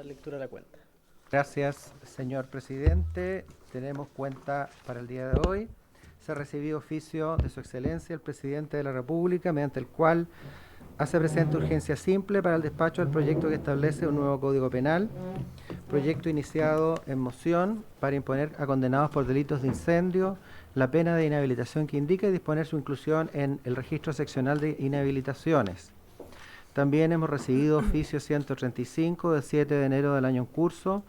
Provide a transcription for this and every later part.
dar lectura a la cuenta. Gracias, señor presidente. Tenemos cuenta para el día de hoy. Se ha recibido oficio de su excelencia el presidente de la República, mediante el cual hace presente urgencia simple para el despacho del proyecto que establece un nuevo Código Penal, proyecto iniciado en moción para imponer a condenados por delitos de incendio la pena de inhabilitación que indica y disponer su inclusión en el registro seccional de inhabilitaciones. También hemos recibido oficio 135 del 7 de enero del año en curso,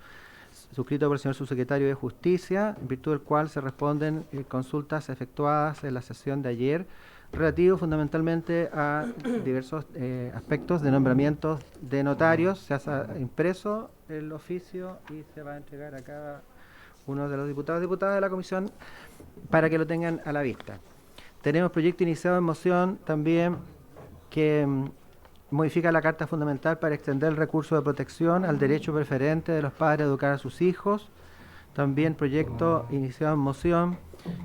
suscrito por el señor subsecretario de Justicia, en virtud del cual se responden consultas efectuadas en la sesión de ayer, relativo fundamentalmente a diversos aspectos de nombramientos de notarios. Se ha impreso el oficio y se va a entregar a cada uno de los diputados y diputadas de la comisión para que lo tengan a la vista. Tenemos proyecto iniciado en moción también que modifica la Carta Fundamental para extender el recurso de protección al derecho preferente de los padres a educar a sus hijos. También proyecto iniciado en moción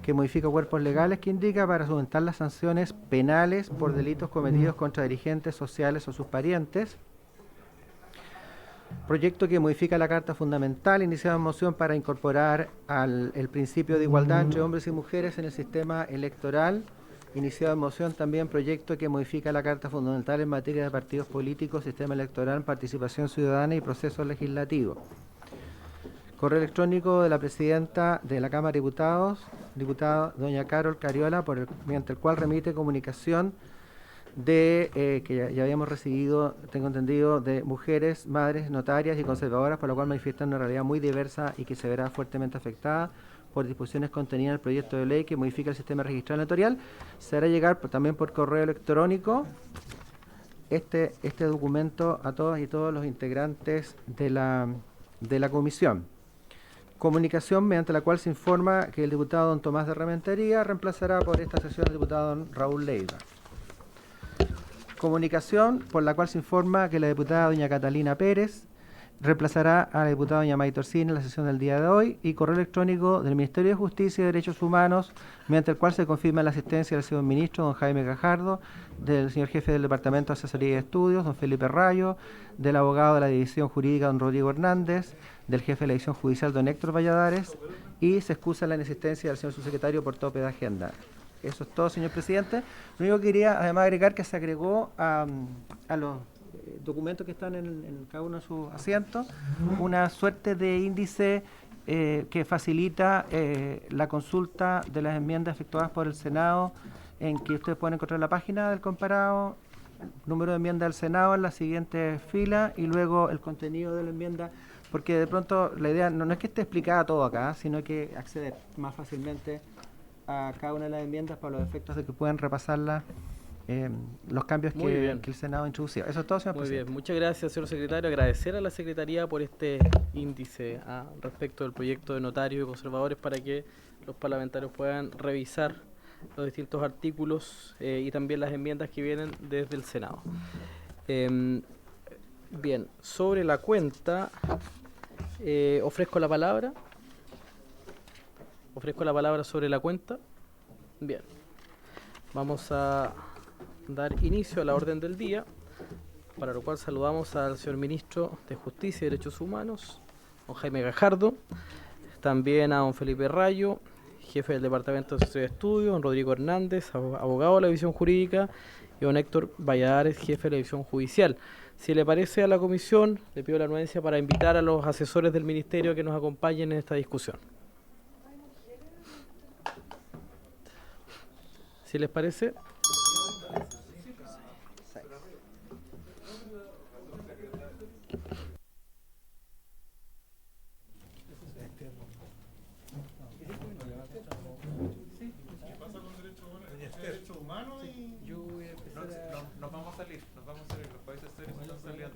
que modifica cuerpos legales que indica para aumentar las sanciones penales por delitos cometidos contra dirigentes sociales o sus parientes. Proyecto que modifica la Carta Fundamental iniciado en moción para incorporar el principio de igualdad entre hombres y mujeres en el sistema electoral. Iniciado en moción también proyecto que modifica la Carta Fundamental en materia de partidos políticos, sistema electoral, participación ciudadana y proceso legislativo. Correo electrónico de la presidenta de la Cámara de Diputados, diputada doña Carol Cariola, mediante el cual remite comunicación de que ya habíamos recibido, tengo entendido, de mujeres, madres, notarias y conservadoras, por lo cual manifiestan una realidad muy diversa y que se verá fuertemente afectada por disposiciones contenidas en el proyecto de ley que modifica el sistema registral notarial. Se hará llegar también por correo electrónico este documento a todas y todos los integrantes de la comisión. Comunicación mediante la cual se informa que el diputado don Tomás de Rementería reemplazará por esta sesión al diputado don Raúl Leiva. Comunicación por la cual se informa que la diputada doña Catalina Pérez reemplazará a la diputada doña May Torsini en la sesión del día de hoy, y correo electrónico del Ministerio de Justicia y Derechos Humanos, mediante el cual se confirma la asistencia del señor ministro, don Jaime Gajardo, del señor jefe del Departamento de Asesoría y Estudios, don Felipe Rayo, del abogado de la División Jurídica, don Rodrigo Hernández, del jefe de la División Judicial, don Héctor Valladares, y se excusa la inexistencia del señor subsecretario por tope de agenda. Eso es todo, señor presidente. Lo único que quería además agregar que se agregó a los documentos que están en cada uno de sus asientos una suerte de índice que facilita la consulta de las enmiendas efectuadas por el Senado, en que ustedes pueden encontrar la página del comparado, el número de enmiendas del Senado en la siguiente fila y luego el contenido de la enmienda, porque de pronto la idea no es que esté explicada todo acá, sino que acceder más fácilmente a cada una de las enmiendas para los efectos de que puedan repasarlas, los cambios que el Senado ha introducido. Eso es todo, señor presidente. Muy bien, muchas gracias, señor secretario. Agradecer a la Secretaría por este índice respecto del proyecto de notarios y conservadores para que los parlamentarios puedan revisar los distintos artículos y también las enmiendas que vienen desde el Senado. Bien, sobre la cuenta, ofrezco la palabra. Ofrezco la palabra sobre la cuenta. Bien, vamos a dar inicio a la orden del día, para lo cual saludamos al señor ministro de Justicia y Derechos Humanos, don Jaime Gajardo, también a don Felipe Rayo, jefe del Departamento de Asesoría de Estudios, don Rodrigo Hernández, abogado de la División Jurídica, y don Héctor Valladares, jefe de la División Judicial. Si le parece a la comisión, le pido la anuencia para invitar a los asesores del ministerio que nos acompañen en esta discusión. Si les parece. Nos vamos a salir, los países serios están saliendo.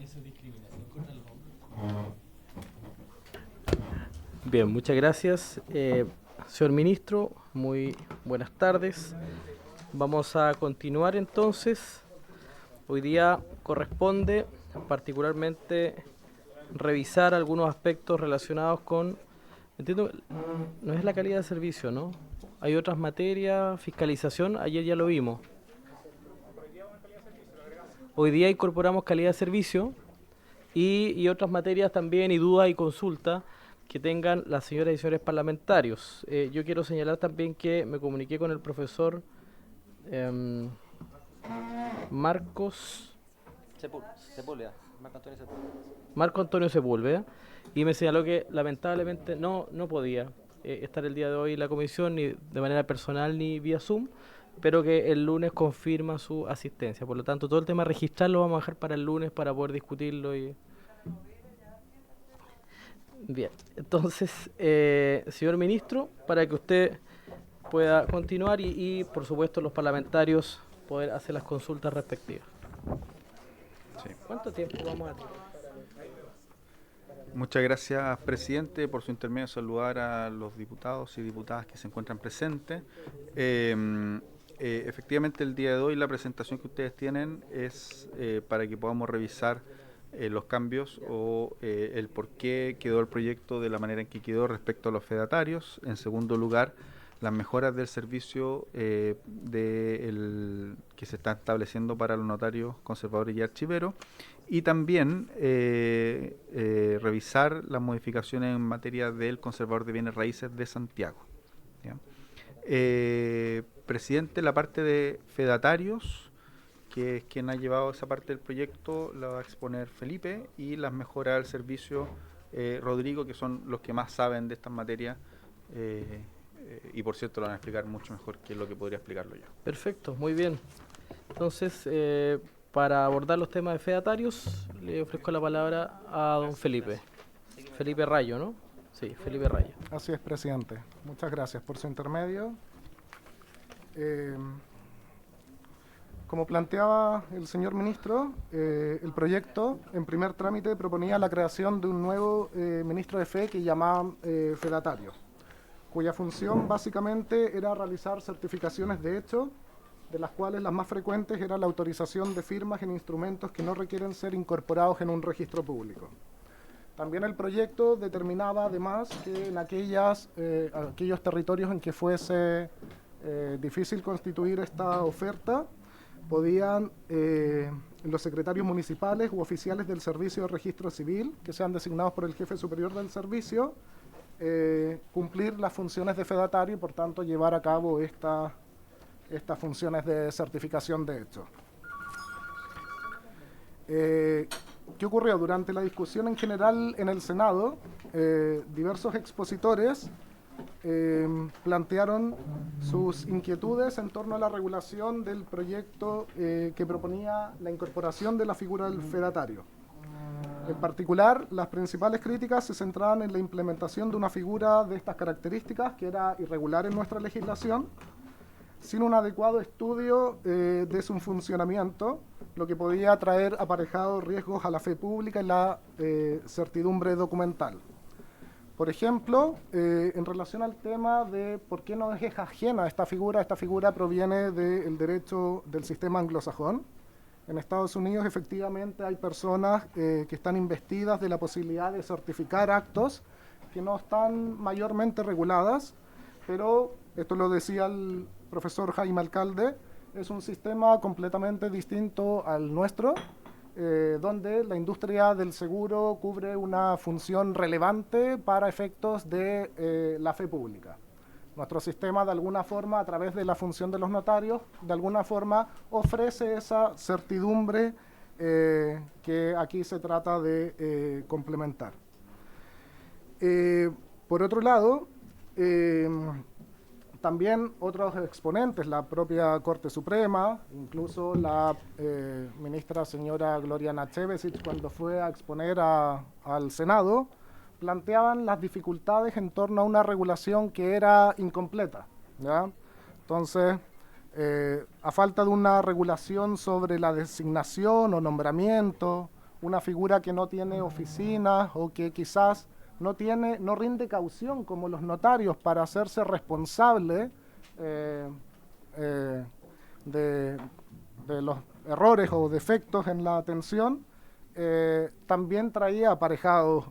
Eso es discriminación contra los hombres. Bien, muchas gracias. Señor ministro, muy buenas tardes. Vamos a continuar entonces. Hoy día corresponde particularmente revisar algunos aspectos relacionados con, entiendo, no es la calidad de servicio, ¿no? Hay otras materias, fiscalización, ayer ya lo vimos. Hoy día incorporamos calidad de servicio y otras materias también, y dudas y consultas que tengan las señoras y señores parlamentarios. Yo quiero señalar también que me comuniqué con el profesor Marcos Marco Antonio Sepúlveda, y me señaló que lamentablemente no podía estar el día de hoy en la comisión, ni de manera personal ni vía Zoom, pero que el lunes confirma su asistencia. Por lo tanto, todo el tema registral lo vamos a dejar para el lunes para poder discutirlo. Bien, entonces, señor ministro, para que usted pueda continuar y por supuesto los parlamentarios poder hacer las consultas respectivas. Sí. ¿Cuánto tiempo vamos a tener? Muchas gracias, presidente, por su intermedio saludar a los diputados y diputadas que se encuentran presentes. Efectivamente, el día de hoy la presentación que ustedes tienen es para que podamos revisar los cambios o el por qué quedó el proyecto de la manera en que quedó respecto a los fedatarios. En segundo lugar, las mejoras del servicio que se está estableciendo para los notarios, conservadores y archiveros, y también revisar las modificaciones en materia del conservador de bienes raíces de Santiago. ¿Ya? Presidente, la parte de fedatarios, que es quien ha llevado esa parte del proyecto, la va a exponer Felipe, y las mejoras del servicio Rodrigo, que son los que más saben de estas materias, y por cierto lo van a explicar mucho mejor que lo que podría explicarlo yo. Perfecto, muy bien. Entonces, para abordar los temas de fedatarios, le ofrezco la palabra a don Felipe. Felipe Rayo, ¿no? Sí, Felipe Rayo. Así es, presidente. Muchas gracias por su intermedio. Como planteaba el señor ministro, el proyecto en primer trámite proponía la creación de un nuevo ministro de fe que llamaban fedatario, cuya función básicamente era realizar certificaciones de hecho, de las cuales las más frecuentes era la autorización de firmas en instrumentos que no requieren ser incorporados en un registro público. También el proyecto determinaba además que en aquellos territorios en que fuese difícil constituir esta oferta, podían los secretarios municipales u oficiales del Servicio de Registro Civil, que sean designados por el jefe superior del servicio, cumplir las funciones de fedatario y por tanto llevar a cabo estas funciones de certificación de hecho. ¿Qué ocurrió? Durante la discusión en general en el Senado, diversos expositores plantearon sus inquietudes en torno a la regulación del proyecto que proponía la incorporación de la figura del fedatario. En particular, las principales críticas se centraban en la implementación de una figura de estas características que era irregular en nuestra legislación, sin un adecuado estudio de su funcionamiento, lo que podía traer aparejados riesgos a la fe pública y la certidumbre documental. Por ejemplo, en relación al tema de por qué no es ajena esta figura proviene del derecho del sistema anglosajón. En Estados Unidos efectivamente hay personas que están investidas de la posibilidad de certificar actos que no están mayormente reguladas, pero esto lo decía el profesor Jaime Alcalde, es un sistema completamente distinto al nuestro, donde la industria del seguro cubre una función relevante para efectos de la fe pública. Nuestro sistema, de alguna forma, a través de la función de los notarios, de alguna forma ofrece esa certidumbre que aquí se trata de complementar. Por otro lado, también otros exponentes, la propia Corte Suprema, incluso la ministra señora Gloriana Chevesic, cuando fue a exponer al Senado, planteaban las dificultades en torno a una regulación que era incompleta, ¿ya? Entonces, a falta de una regulación sobre la designación o nombramiento, una figura que no tiene oficinas o que quizás no rinde caución como los notarios para hacerse responsable de los errores o defectos en la atención, también traía aparejados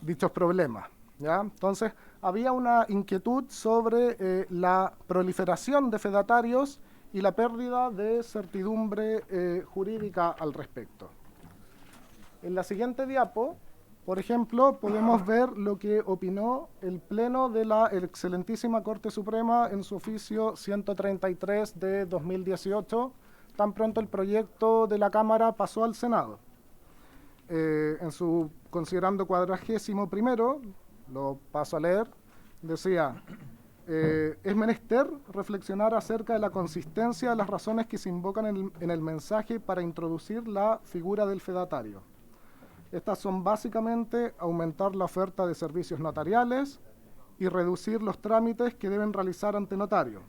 dichos problemas, ¿ya? Entonces, había una inquietud sobre la proliferación de fedatarios y la pérdida de certidumbre jurídica al respecto. En la siguiente diapo, por ejemplo, podemos ver lo que opinó el Pleno de la excelentísima Corte Suprema en su oficio 133 de 2018, tan pronto el proyecto de la Cámara pasó al Senado. En su considerando 41º, lo paso a leer, decía: es menester reflexionar acerca de la consistencia de las razones que se invocan en el mensaje para introducir la figura del fedatario. Estas son básicamente aumentar la oferta de servicios notariales y reducir los trámites que deben realizar ante notario.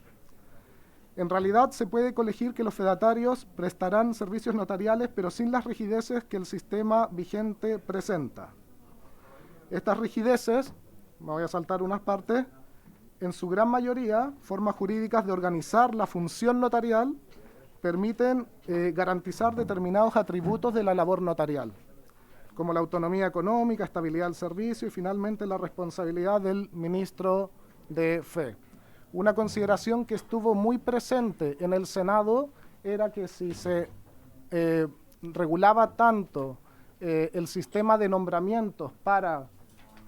En realidad se puede colegir que los fedatarios prestarán servicios notariales, pero sin las rigideces que el sistema vigente presenta. Estas rigideces, me voy a saltar unas partes, en su gran mayoría, formas jurídicas de organizar la función notarial, permiten garantizar determinados atributos de la labor notarial, como la autonomía económica, estabilidad del servicio y finalmente la responsabilidad del ministro de fe. Una consideración que estuvo muy presente en el Senado era que si se regulaba tanto el sistema de nombramientos para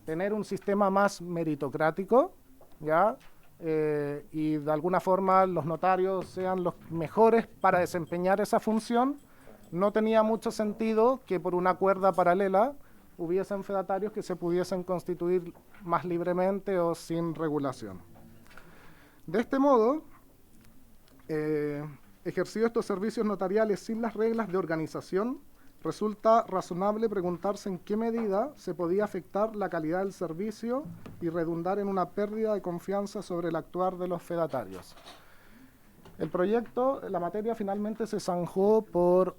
tener un sistema más meritocrático, ¿ya? Y de alguna forma los notarios sean los mejores para desempeñar esa función, no tenía mucho sentido que por una cuerda paralela hubiesen fedatarios que se pudiesen constituir más libremente o sin regulación. De este modo, ejercido estos servicios notariales sin las reglas de organización, resulta razonable preguntarse en qué medida se podía afectar la calidad del servicio y redundar en una pérdida de confianza sobre el actuar de los fedatarios. El proyecto, la materia finalmente se zanjó por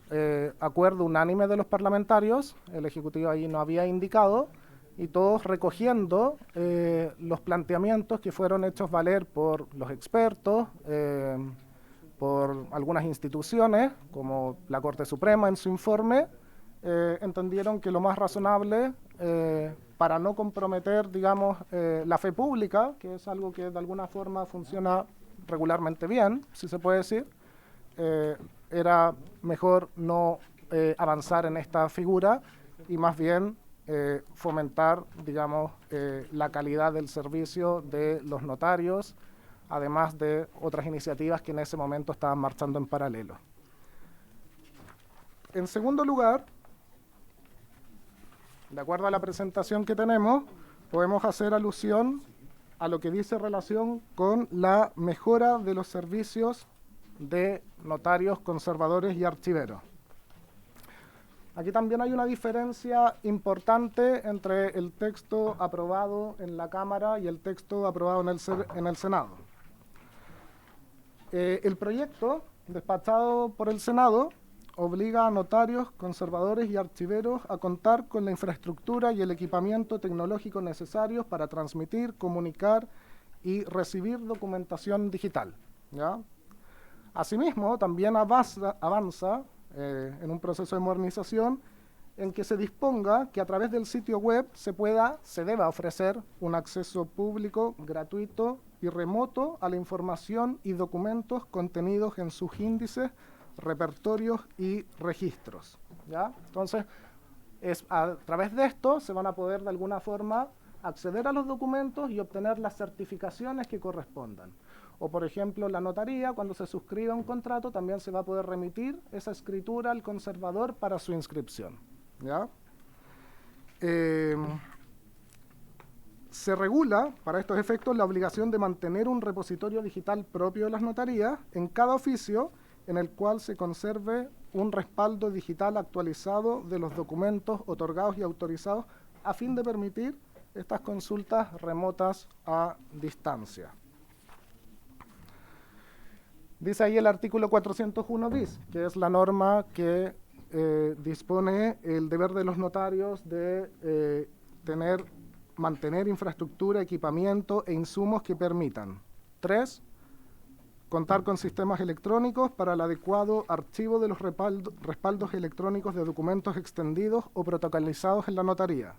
acuerdo unánime de los parlamentarios, el Ejecutivo ahí no había indicado, y todos recogiendo los planteamientos que fueron hechos valer por los expertos, por algunas instituciones, como la Corte Suprema en su informe, entendieron que lo más razonable, para no comprometer, digamos, la fe pública, que es algo que de alguna forma funciona regularmente bien, si se puede decir, era mejor no avanzar en esta figura y más bien fomentar, digamos, la calidad del servicio de los notarios, además de otras iniciativas que en ese momento estaban marchando en paralelo. En segundo lugar, de acuerdo a la presentación que tenemos, podemos hacer alusión a lo que dice relación con la mejora de los servicios de notarios, conservadores y archiveros. Aquí también hay una diferencia importante entre el texto aprobado en la Cámara y el texto aprobado en el Senado. El proyecto despachado por el Senado obliga a notarios, conservadores y archiveros a contar con la infraestructura y el equipamiento tecnológico necesarios para transmitir, comunicar y recibir documentación digital, ¿ya? Asimismo, también avanza en un proceso de modernización en que se disponga que a través del sitio web se deba ofrecer un acceso público, gratuito y remoto a la información y documentos contenidos en sus índices, repertorios y registros, ¿ya? Entonces, a través de esto se van a poder de alguna forma acceder a los documentos y obtener las certificaciones que correspondan. O, por ejemplo, la notaría, cuando se suscriba un contrato, también se va a poder remitir esa escritura al conservador para su inscripción, ¿ya? Se regula, para estos efectos, la obligación de mantener un repositorio digital propio de las notarías en cada oficio, en el cual se conserve un respaldo digital actualizado de los documentos otorgados y autorizados a fin de permitir estas consultas remotas a distancia. Dice ahí el artículo 401 bis, que es la norma que dispone el deber de los notarios de mantener infraestructura, equipamiento e insumos que permitan: 3. Contar con sistemas electrónicos para el adecuado archivo de los respaldos electrónicos de documentos extendidos o protocolizados en la notaría,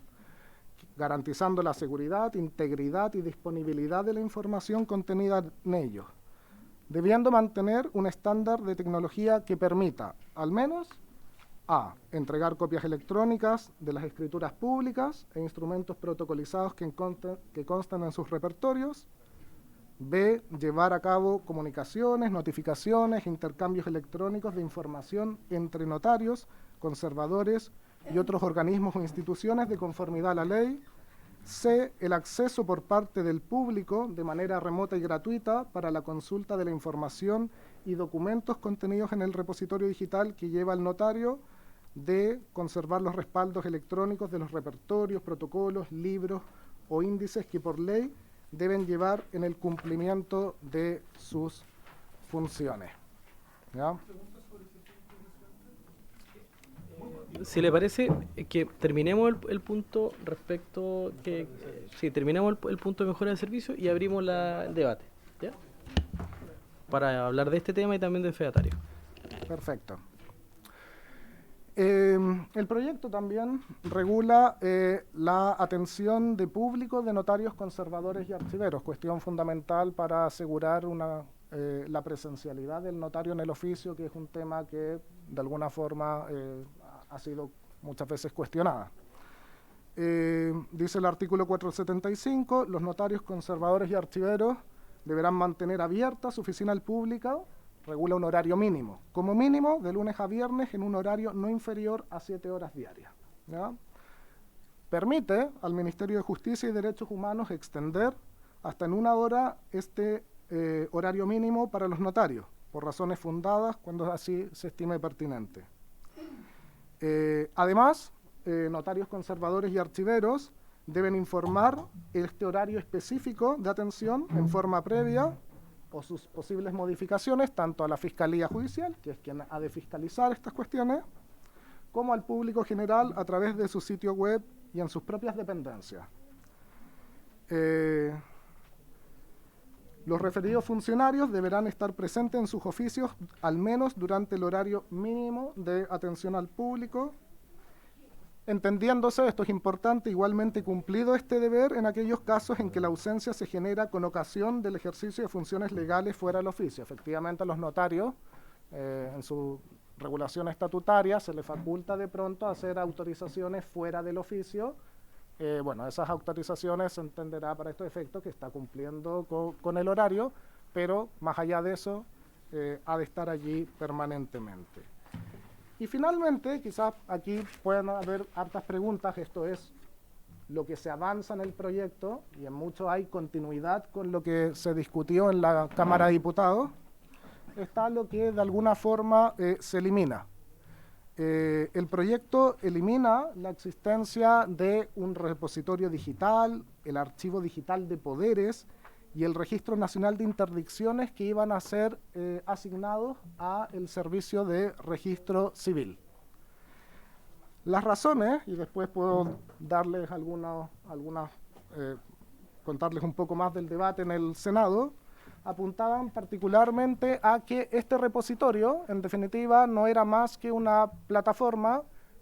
garantizando la seguridad, integridad y disponibilidad de la información contenida en ellos. debiendo mantener un estándar de tecnología que permita, al menos, a. entregar copias electrónicas de las escrituras públicas e instrumentos protocolizados que constan en sus repertorios. B. llevar a cabo comunicaciones, notificaciones, intercambios electrónicos de información entre notarios, conservadores y otros organismos o instituciones de conformidad a la ley. C. el acceso por parte del público de manera remota y gratuita para la consulta de la información y documentos contenidos en el repositorio digital que lleva el notario. D. conservar los respaldos electrónicos de los repertorios, protocolos, libros o índices que por ley deben llevar en el cumplimiento de sus funciones. ¿Ya? Si le parece, que terminemos el punto respecto que sí, terminemos el punto de mejora de servicio y abrimos el debate, ¿ya? Para hablar de este tema y también del fedatario. Perfecto. El proyecto también regula la atención de público de notarios, conservadores y archiveros, cuestión fundamental para asegurar la presencialidad del notario en el oficio, que es un tema que de alguna forma ha sido muchas veces cuestionada. Dice el artículo 475, los notarios, conservadores y archiveros deberán mantener abierta su oficina al público. Regula un horario mínimo, como mínimo de lunes a viernes en un horario no inferior a 7 horas diarias. ¿Ya? Permite al Ministerio de Justicia y Derechos Humanos extender hasta en 1 hora este horario mínimo para los notarios, por razones fundadas cuando así se estime pertinente. Además, notarios, conservadores y archiveros deben informar este horario específico de atención en forma previa o sus posibles modificaciones, tanto a la Fiscalía Judicial, que es quien ha de fiscalizar estas cuestiones, como al público general a través de su sitio web y en sus propias dependencias. Los referidos funcionarios deberán estar presentes en sus oficios al menos durante el horario mínimo de atención al público, entendiéndose, esto es importante, igualmente cumplido este deber en aquellos casos en que la ausencia se genera con ocasión del ejercicio de funciones legales fuera del oficio. Efectivamente, a los notarios, en su regulación estatutaria, se les faculta de pronto hacer autorizaciones fuera del oficio. Bueno, esas autorizaciones se entenderá para estos efectos que está cumpliendo con el horario, pero más allá de eso, ha de estar allí permanentemente. Y finalmente, quizás aquí puedan haber hartas preguntas, esto es lo que se avanza en el proyecto, y en mucho hay continuidad con lo que se discutió en la Cámara de Diputados, está lo que de alguna forma se elimina. El proyecto elimina la existencia de un repositorio digital, el archivo digital de poderes y el Registro Nacional de Interdicciones que iban a ser asignados al Servicio de Registro Civil. Las razones, y después puedo darles contarles un poco más del debate en el Senado, apuntaban particularmente a que este repositorio, en definitiva, no era más que una plataforma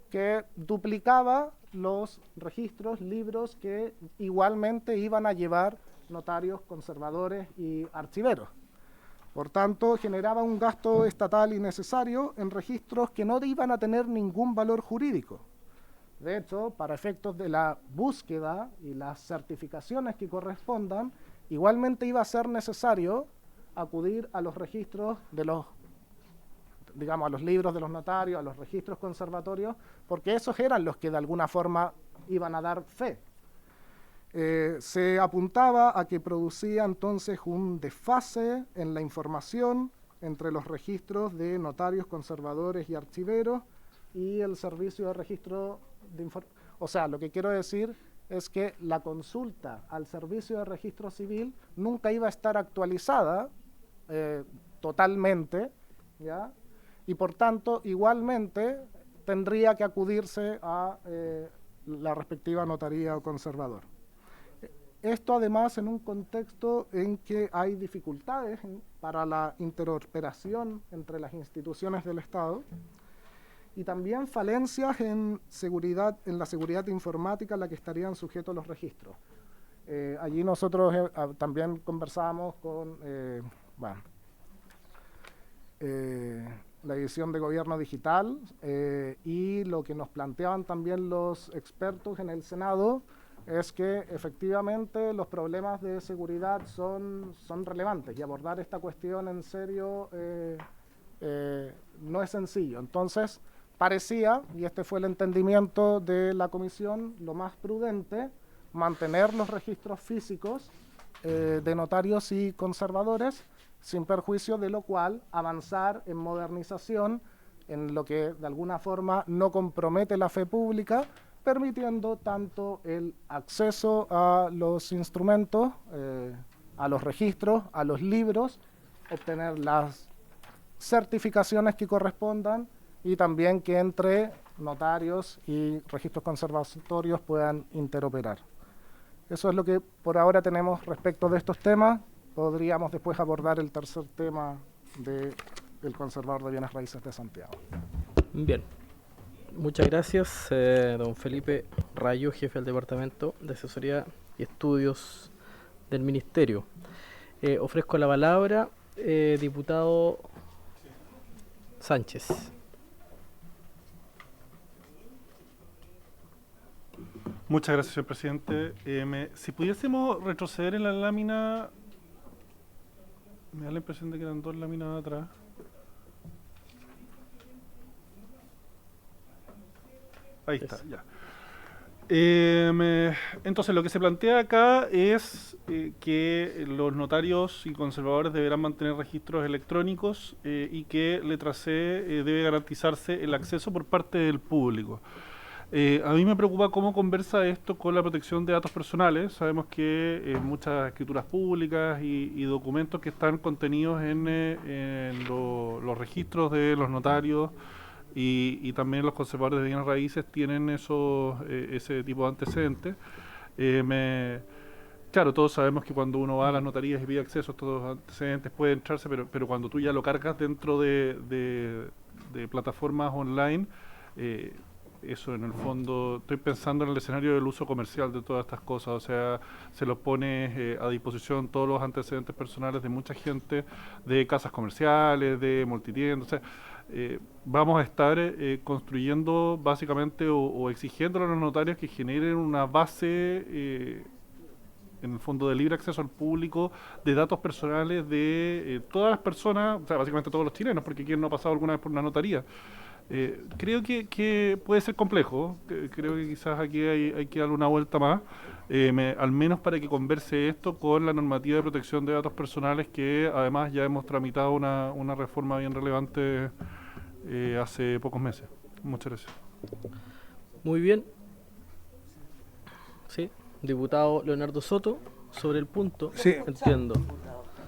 que duplicaba los registros, libros que igualmente iban a llevar notarios, conservadores y archiveros. Por tanto, generaba un gasto estatal innecesario en registros que no iban a tener ningún valor jurídico. De hecho, para efectos de la búsqueda y las certificaciones que correspondan, igualmente iba a ser necesario acudir a los registros de a los libros de los notarios, a los registros conservatorios, porque esos eran los que de alguna forma iban a dar fe. Se apuntaba a que producía entonces un desfase en la información entre los registros de notarios, conservadores y archiveros y el servicio de registro de información. O sea, lo que quiero decir es que la consulta al servicio de registro civil nunca iba a estar actualizada totalmente, ¿ya? Y por tanto, igualmente tendría que acudirse a la respectiva notaría o conservador. Esto además en un contexto en que hay dificultades para la interoperación entre las instituciones del Estado y también falencias en la seguridad informática a la que estarían sujetos los registros. Allí nosotros también conversábamos con la edición de gobierno digital y lo que nos planteaban también los expertos en el Senado es que efectivamente los problemas de seguridad son relevantes y abordar esta cuestión en serio no es sencillo. Entonces, parecía, y este fue el entendimiento de la comisión, lo más prudente, mantener los registros físicos de notarios y conservadores, sin perjuicio de lo cual avanzar en modernización en lo que de alguna forma no compromete la fe pública, permitiendo tanto el acceso a los instrumentos, a los registros, a los libros, obtener las certificaciones que correspondan y también que entre notarios y registros conservatorios puedan interoperar. Eso es lo que por ahora tenemos respecto de estos temas. Podríamos después abordar el tercer tema del conservador de bienes raíces de Santiago. Bien. Muchas gracias, don Felipe Rayo, jefe del Departamento de Asesoría y Estudios del Ministerio. Ofrezco la palabra, diputado Sánchez. Muchas gracias, señor presidente. Si pudiésemos retroceder en la lámina, me da la impresión de que eran dos láminas atrás. Ahí está, ya. Entonces, lo que se plantea acá es que los notarios y conservadores deberán mantener registros electrónicos y que letra C debe garantizarse el acceso por parte del público. A mí me preocupa cómo conversa esto con la protección de datos personales. Sabemos que muchas escrituras públicas y documentos que están contenidos en los registros de los notarios y también los conservadores de bienes raíces tienen ese tipo de antecedentes. Claro, todos sabemos que cuando uno va a las notarías y pide acceso a estos antecedentes puede entrarse, pero cuando tú ya lo cargas dentro de plataformas online, eso en el fondo, estoy pensando en el escenario del uso comercial de todas estas cosas, o sea, se los pone a disposición todos los antecedentes personales de mucha gente, de casas comerciales, de multitiendas, o sea, vamos a estar construyendo básicamente o exigiendo a los notarios que generen una base en el fondo de libre acceso al público de datos personales de todas las personas, o sea, básicamente todos los chilenos, porque quien no ha pasado alguna vez por una notaría. Creo que puede ser complejo, creo que quizás aquí hay que darle una vuelta más, al menos para que converse esto con la normativa de protección de datos personales, que además ya hemos tramitado una reforma bien relevante hace pocos meses. Muchas gracias. Muy bien. Sí, diputado Leonardo Soto, sobre el punto. Sí. Entiendo.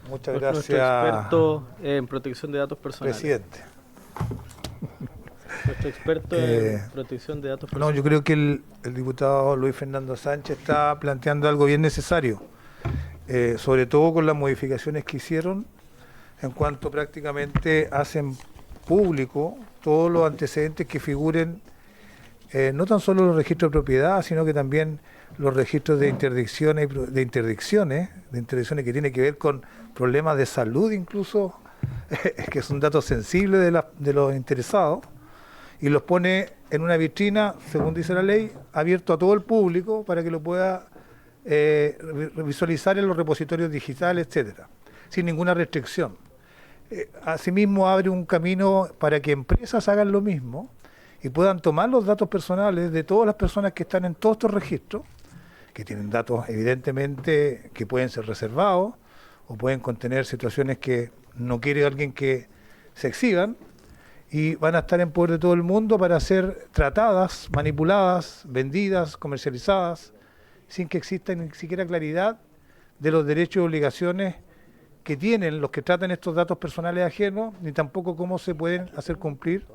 Muchas Nuestro gracias, experto en protección de datos personales. presidente. Nuestro experto en protección de datos No, personales. yo creo que el diputado Luis Fernando Sánchez está planteando algo bien necesario, sobre todo con las modificaciones que hicieron en cuanto prácticamente hacen público todos los antecedentes que figuren, no tan solo los registros de propiedad, sino que también los registros de interdicciones que tienen que ver con problemas de salud incluso, que son datos sensibles de los interesados, y los pone en una vitrina, según dice la ley, abierto a todo el público para que lo pueda visualizar en los repositorios digitales, etcétera, sin ninguna restricción. Asimismo, abre un camino para que empresas hagan lo mismo y puedan tomar los datos personales de todas las personas que están en todos estos registros, que tienen datos evidentemente que pueden ser reservados o pueden contener situaciones que no quiere alguien que se exhiban, y van a estar en poder de todo el mundo para ser tratadas, manipuladas, vendidas, comercializadas, sin que exista ni siquiera claridad de los derechos y obligaciones que tienen los que tratan estos datos personales ajenos, ni tampoco cómo se pueden hacer cumplir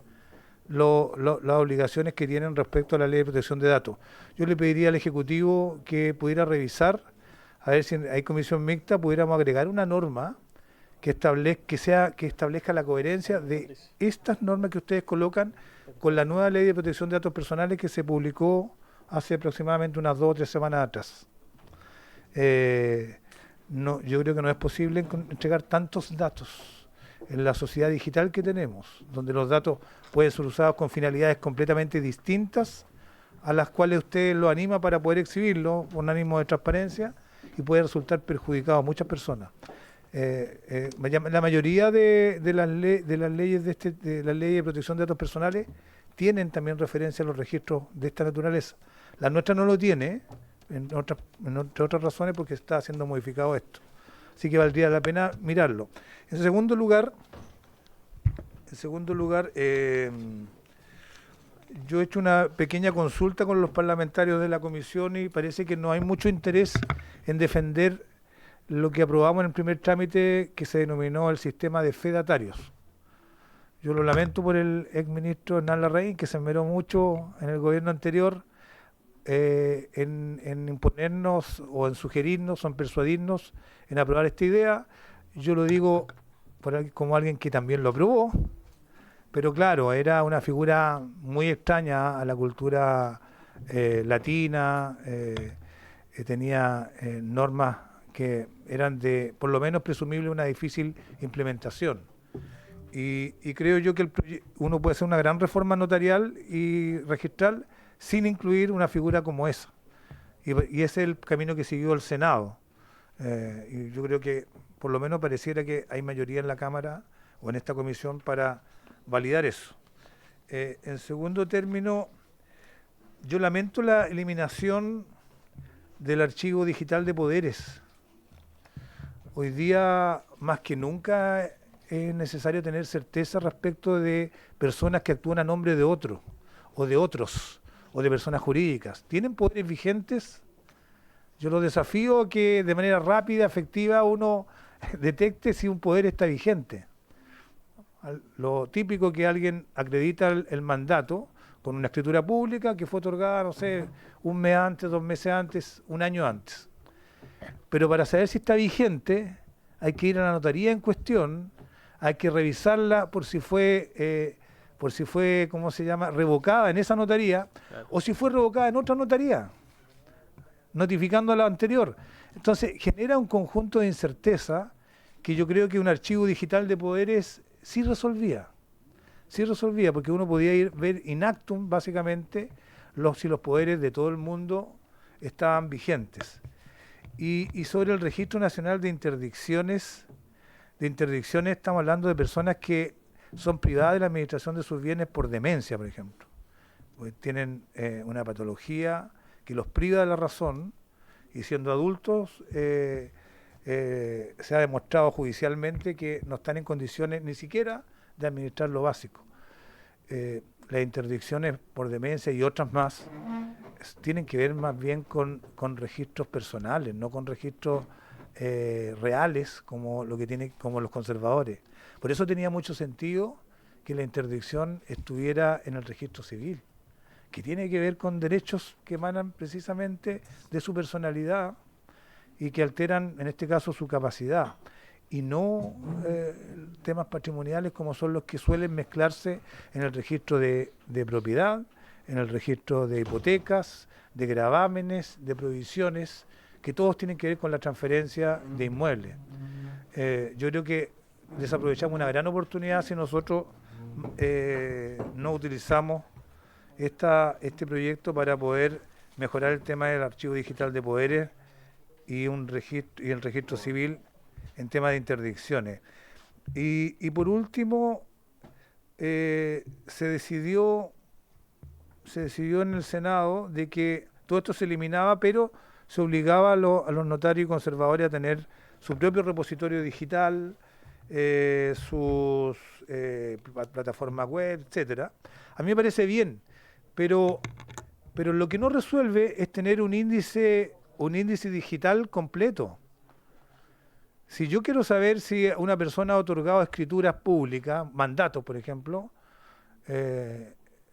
las obligaciones que tienen respecto a la ley de protección de datos. Yo le pediría al Ejecutivo que pudiera revisar, a ver si hay comisión mixta, pudiéramos agregar una norma que establezca la coherencia de estas normas que ustedes colocan con la nueva ley de protección de datos personales que se publicó hace aproximadamente unas 2 o 3 semanas atrás. No, yo creo que no es posible entregar tantos datos en la sociedad digital que tenemos, donde los datos pueden ser usados con finalidades completamente distintas a las cuales usted lo anima para poder exhibirlo, un ánimo de transparencia, y puede resultar perjudicado a muchas personas. La mayoría de las leyes de la ley de protección de datos personales tienen también referencia a los registros de esta naturaleza. La nuestra no lo tiene, entre otras razones porque está siendo modificado esto. Así que valdría la pena mirarlo. En segundo lugar, yo he hecho una pequeña consulta con los parlamentarios de la comisión y parece que no hay mucho interés en defender lo que aprobamos en el primer trámite, que se denominó el sistema de fedatarios. Yo lo lamento por el exministro Hernán Larraín, que se esmeró mucho en el gobierno anterior en imponernos o en sugerirnos o en persuadirnos en aprobar esta idea. Yo lo digo como alguien que también lo aprobó, pero claro, era una figura muy extraña a la cultura latina, tenía normas que eran de, por lo menos presumible, una difícil implementación. Y creo yo que uno puede hacer una gran reforma notarial y registral sin incluir una figura como esa. Y ese es el camino que siguió el Senado. Y yo creo que por lo menos pareciera que hay mayoría en la Cámara o en esta comisión para validar eso. En segundo término, yo lamento la eliminación del archivo digital de poderes. Hoy día, más que nunca, es necesario tener certeza respecto de personas que actúan a nombre de otro, o de otros, o de personas jurídicas. ¿Tienen poderes vigentes? Yo los desafío a que de manera rápida, efectiva, uno detecte si un poder está vigente. Lo típico que alguien acredita el mandato con una escritura pública que fue otorgada, no sé, un mes antes, 2 meses antes, un año antes. Pero para saber si está vigente, hay que ir a la notaría en cuestión, hay que revisarla por si fue, ¿cómo se llama?, revocada en esa notaría, claro, o si fue revocada en otra notaría, notificando a la anterior. Entonces, genera un conjunto de incerteza que yo creo que un archivo digital de poderes sí resolvía, porque uno podía ver in actum, básicamente, si los poderes de todo el mundo estaban vigentes. Y sobre el Registro Nacional de Interdicciones, estamos hablando de personas que son privadas de la administración de sus bienes por demencia, por ejemplo. Pues tienen una patología que los priva de la razón, y siendo adultos se ha demostrado judicialmente que no están en condiciones ni siquiera de administrar lo básico. Las interdicciones por demencia y otras más tienen que ver más bien con registros personales, no con registros reales como los conservadores. Por eso tenía mucho sentido que la interdicción estuviera en el registro civil, que tiene que ver con derechos que emanan precisamente de su personalidad y que alteran, en este caso, su capacidad, y no temas patrimoniales como son los que suelen mezclarse en el registro de propiedad, en el registro de hipotecas, de gravámenes, de provisiones, que todos tienen que ver con la transferencia de inmuebles. Yo creo que desaprovechamos una gran oportunidad si nosotros no utilizamos este proyecto para poder mejorar el tema del archivo digital de poderes y el registro civil en tema de interdicciones. Y por último, se decidió en el Senado de que todo esto se eliminaba, pero se obligaba a los notarios y conservadores a tener su propio repositorio digital, sus plataformas web, etcétera. A mí me parece bien, pero lo que no resuelve es tener un índice digital completo. Si yo quiero saber si una persona ha otorgado escrituras públicas, mandatos, por ejemplo,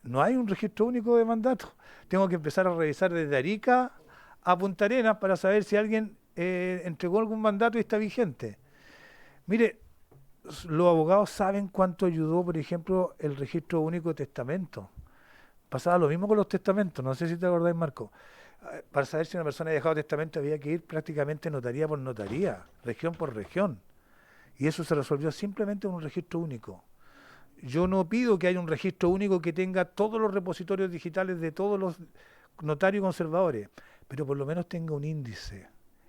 no hay un registro único de mandatos. Tengo que empezar a revisar desde Arica a Punta Arenas para saber si alguien entregó algún mandato y está vigente. Mire, los abogados saben cuánto ayudó, por ejemplo, el registro único de testamento. Pasaba lo mismo con los testamentos, no sé si te acordás, Marco. Para saber si una persona había dejado testamento había que ir prácticamente notaría por notaría, región por región. Y eso se resolvió simplemente en un registro único. Yo no pido que haya un registro único que tenga todos los repositorios digitales de todos los notarios conservadores, pero por lo menos tenga un índice.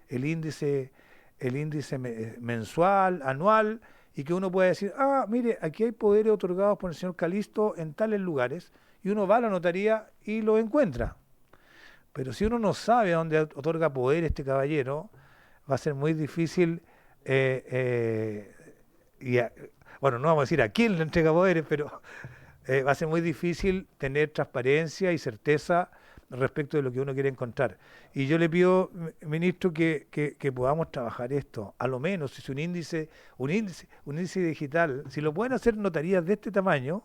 El índice mensual, anual, y que uno pueda decir, mire, aquí hay poderes otorgados por el señor Calisto en tales lugares, y uno va a la notaría y lo encuentra. Pero si uno no sabe a dónde otorga poder este caballero, va a ser muy difícil, bueno, no vamos a decir a quién le entrega poderes, pero va a ser muy difícil tener transparencia y certeza respecto de lo que uno quiere encontrar. Y yo le pido, ministro, que podamos trabajar esto. A lo menos, si es un índice digital, si lo pueden hacer notarías de este tamaño,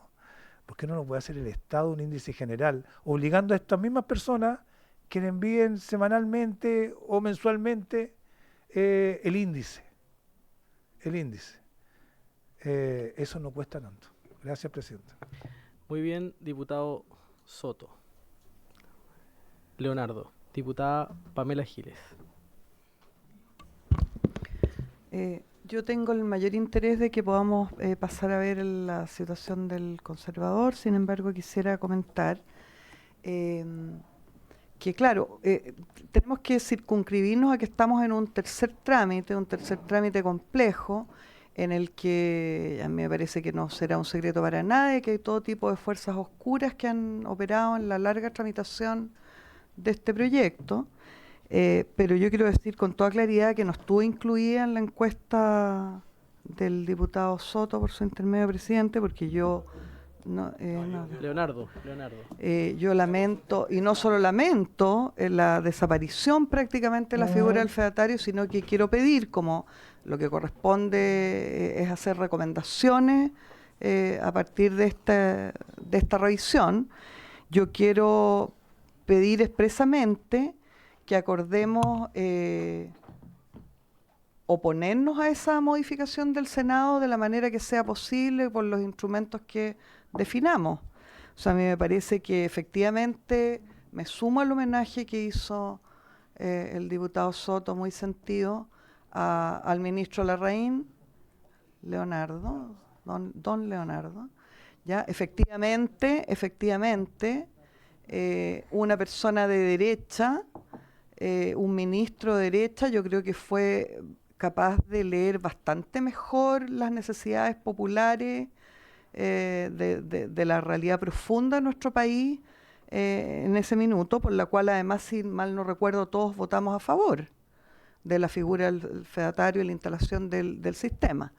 ¿por qué no lo puede hacer el Estado, un índice general, obligando a estas mismas personas que le envíen semanalmente o mensualmente el índice? Eso no cuesta tanto. Gracias, presidente. Muy bien, diputado Soto. Leonardo. Diputada Pamela Giles. Yo tengo el mayor interés de que podamos pasar a ver la situación del conservador. Sin embargo, quisiera comentar que, claro, tenemos que circunscribirnos a que estamos en un tercer trámite complejo, en el que a mí me parece que no será un secreto para nadie, que hay todo tipo de fuerzas oscuras que han operado en la larga tramitación de este proyecto, pero yo quiero decir con toda claridad que no estuve incluida en la encuesta del diputado Soto por su intermedio, presidente, porque yo Leonardo. Yo lamento, y no solo lamento la desaparición prácticamente de la figura del fedatario, sino que quiero pedir, como lo que corresponde es hacer recomendaciones a partir de esta revisión. Yo quiero pedir expresamente que acordemos oponernos a esa modificación del Senado de la manera que sea posible por los instrumentos que definamos. O sea, a mí me parece que efectivamente me sumo al homenaje que hizo el diputado Soto, muy sentido, al ministro Larraín, Leonardo, don Leonardo. Ya, efectivamente, una persona de derecha, un ministro de derecha, yo creo que fue capaz de leer bastante mejor las necesidades populares de la realidad profunda de nuestro país en ese minuto, por la cual además, si mal no recuerdo, todos votamos a favor de la figura del fedatario y la instalación del sistema.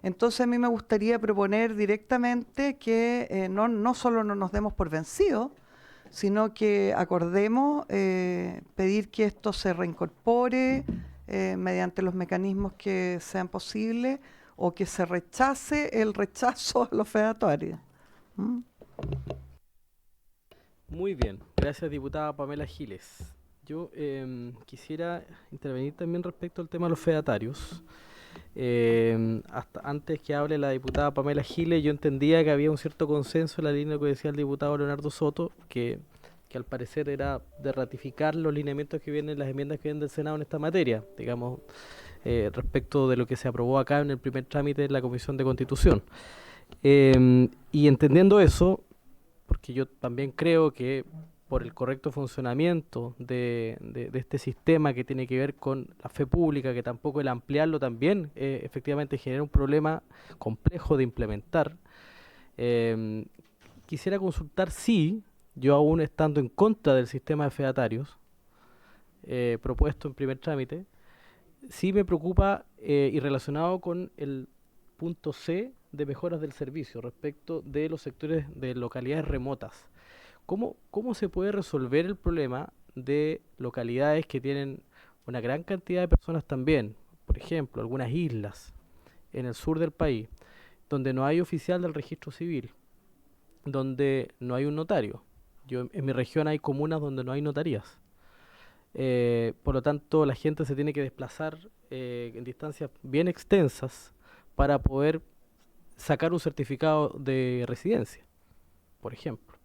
Entonces a mí me gustaría proponer directamente que no solo no nos demos por vencidos, sino que acordemos pedir que esto se reincorpore mediante los mecanismos que sean posibles, o que se rechace el rechazo a los fedatarios. Muy bien, gracias diputada Pamela Giles. Yo quisiera intervenir también respecto al tema de los fedatarios. Hasta antes que hable la diputada Pamela Giles, yo entendía que había un cierto consenso en la línea que decía el diputado Leonardo Soto, que al parecer era de ratificar los lineamientos que vienen, las enmiendas que vienen del Senado en esta materia, digamos, respecto de lo que se aprobó acá en el primer trámite de la Comisión de Constitución. Y entendiendo eso, porque yo también creo que por el correcto funcionamiento de este sistema que tiene que ver con la fe pública, que tampoco el ampliarlo también efectivamente genera un problema complejo de implementar, quisiera consultar si, yo aún estando en contra del sistema de fedatarios propuesto en primer trámite, sí me preocupa y relacionado con el punto C de mejoras del servicio respecto de los sectores de localidades remotas. ¿Cómo se puede resolver el problema de localidades que tienen una gran cantidad de personas también? Por ejemplo, algunas islas en el sur del país, donde no hay oficial del registro civil, donde no hay un notario. En mi región hay comunas donde no hay notarías. Por lo tanto, la gente se tiene que desplazar en distancias bien extensas para poder sacar un certificado de residencia, por ejemplo.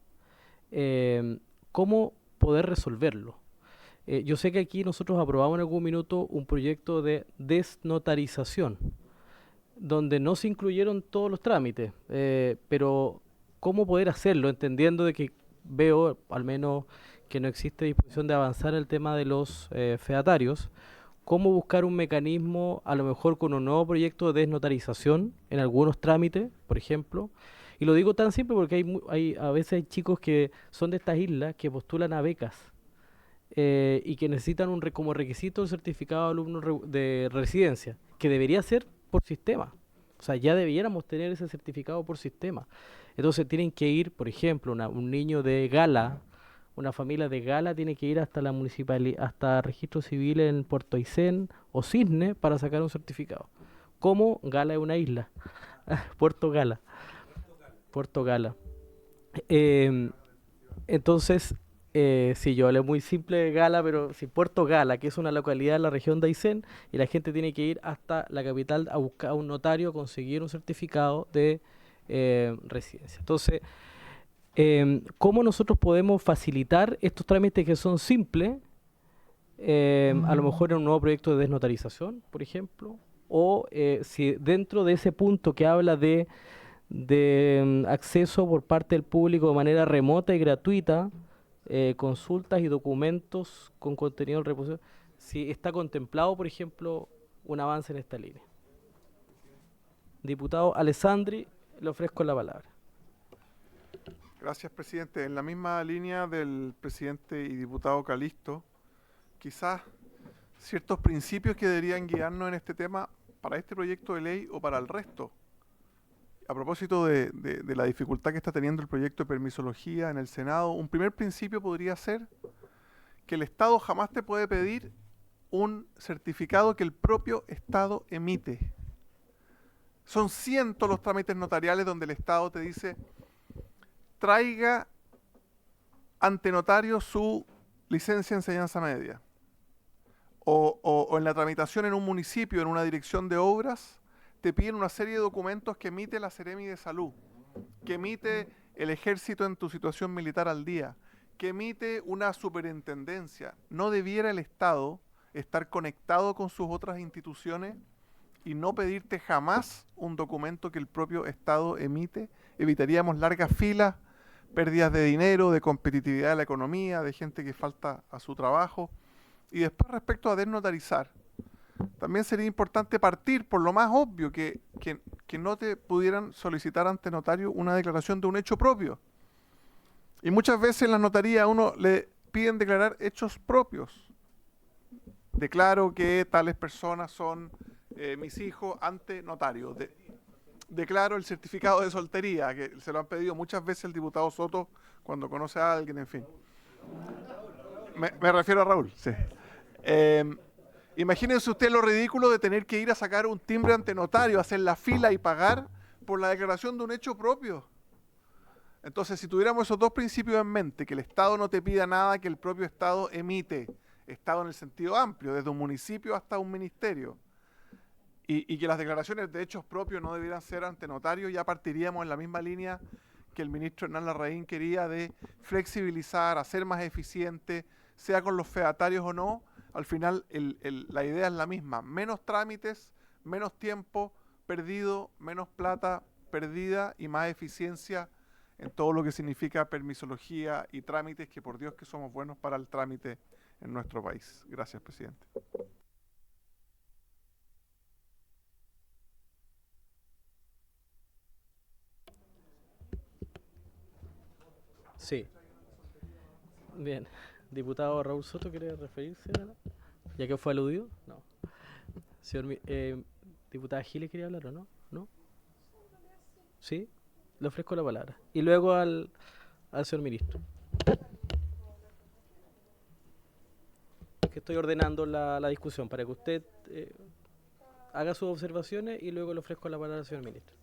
¿Cómo poder resolverlo? Yo sé que aquí nosotros aprobamos en algún minuto un proyecto de desnotarización, donde no se incluyeron todos los trámites, pero ¿cómo poder hacerlo? Entendiendo de que veo, al menos, que no existe disposición de avanzar el tema de los fedatarios, ¿cómo buscar un mecanismo, a lo mejor con un nuevo proyecto de desnotarización en algunos trámites, por ejemplo? Y lo digo tan simple porque a veces hay chicos que son de estas islas que postulan a becas y que necesitan como requisito el certificado de alumno de residencia, que debería ser por sistema. O sea, ya debiéramos tener ese certificado por sistema. Entonces tienen que ir, por ejemplo, un niño de Gala, una familia de Gala tiene que ir hasta la municipalidad, hasta registro civil en Puerto Aysén o Cisne para sacar un certificado. ¿Cómo? Gala es una isla. Puerto Gala. Puerto Gala. Entonces, sí, yo hablé muy simple de Gala, pero sí, Puerto Gala, que es una localidad de la región de Aysén, y la gente tiene que ir hasta la capital a buscar a un notario, a conseguir un certificado de residencia. Entonces, ¿cómo nosotros podemos facilitar estos trámites que son simples? A lo mejor en un nuevo proyecto de desnotarización, por ejemplo, o si dentro de ese punto que habla de acceso por parte del público de manera remota y gratuita, consultas y documentos con contenido en reposición, si está contemplado, por ejemplo, un avance en esta línea. Diputado Alessandri, le ofrezco la palabra. Gracias, presidente. En la misma línea del presidente y diputado Calisto, quizás ciertos principios que deberían guiarnos en este tema para este proyecto de ley o para el resto. A propósito de la dificultad que está teniendo el proyecto de permisología en el Senado, un primer principio podría ser que el Estado jamás te puede pedir un certificado que el propio Estado emite. Son cientos los trámites notariales donde el Estado te dice: traiga ante notario su licencia de enseñanza media. O en la tramitación en un municipio, en una dirección de obras, te piden una serie de documentos que emite la Seremi de Salud, que emite el Ejército en tu situación militar al día, que emite una superintendencia. ¿No debiera el Estado estar conectado con sus otras instituciones y no pedirte jamás un documento que el propio Estado emite? Evitaríamos largas filas, pérdidas de dinero, de competitividad de la economía, de gente que falta a su trabajo. Y después, respecto a desnotarizar, también sería importante partir por lo más obvio, que no te pudieran solicitar ante notario una declaración de un hecho propio. Y muchas veces en las notarías a uno le piden declarar hechos propios. Declaro que tales personas son mis hijos ante notario. Declaro el certificado de soltería, que se lo han pedido muchas veces el diputado Soto cuando conoce a alguien, en fin. Me refiero a Raúl, sí. Imagínense usted lo ridículo de tener que ir a sacar un timbre ante notario, hacer la fila y pagar por la declaración de un hecho propio. Entonces, si tuviéramos esos dos principios en mente, que el Estado no te pida nada que el propio Estado emite, Estado en el sentido amplio, desde un municipio hasta un ministerio, y que las declaraciones de hechos propios no debieran ser ante notario, ya partiríamos en la misma línea que el ministro Hernán Larraín quería, de flexibilizar, hacer más eficiente, sea con los fedatarios o no. Al final la idea es la misma: menos trámites, menos tiempo perdido, menos plata perdida y más eficiencia en todo lo que significa permisología y trámites, que por Dios que somos buenos para el trámite en nuestro país. Gracias, presidente. Sí. Bien. Diputado Raúl Soto, ¿quiere referirse? ¿Ya que fue aludido? No. Señor, diputada Giles, ¿quería hablar o no? ¿No? ¿Sí? Le ofrezco la palabra. Y luego al señor ministro. Que estoy ordenando la discusión para que usted haga sus observaciones y luego le ofrezco la palabra al señor ministro.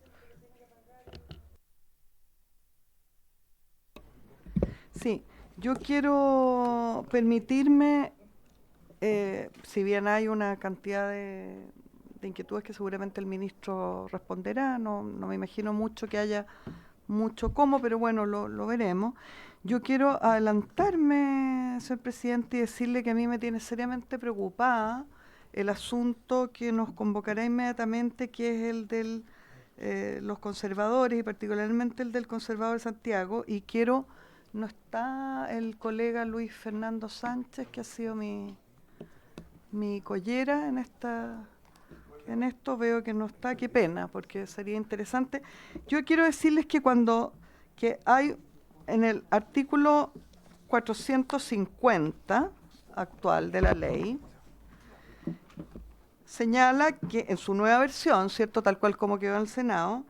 Sí, yo quiero permitirme, si bien hay una cantidad de inquietudes que seguramente el ministro responderá, no me imagino mucho que haya mucho cómo, pero bueno, lo veremos. Yo quiero adelantarme, señor presidente, y decirle que a mí me tiene seriamente preocupada el asunto que nos convocará inmediatamente, que es el de los conservadores, y particularmente el del conservador de Santiago, y no está el colega Luis Fernando Sánchez, que ha sido mi collera en esto, veo que no está, qué pena, porque sería interesante. Yo quiero decirles que que hay en el artículo 450 actual de la ley, señala que en su nueva versión, ¿cierto?, tal cual como quedó en el Senado,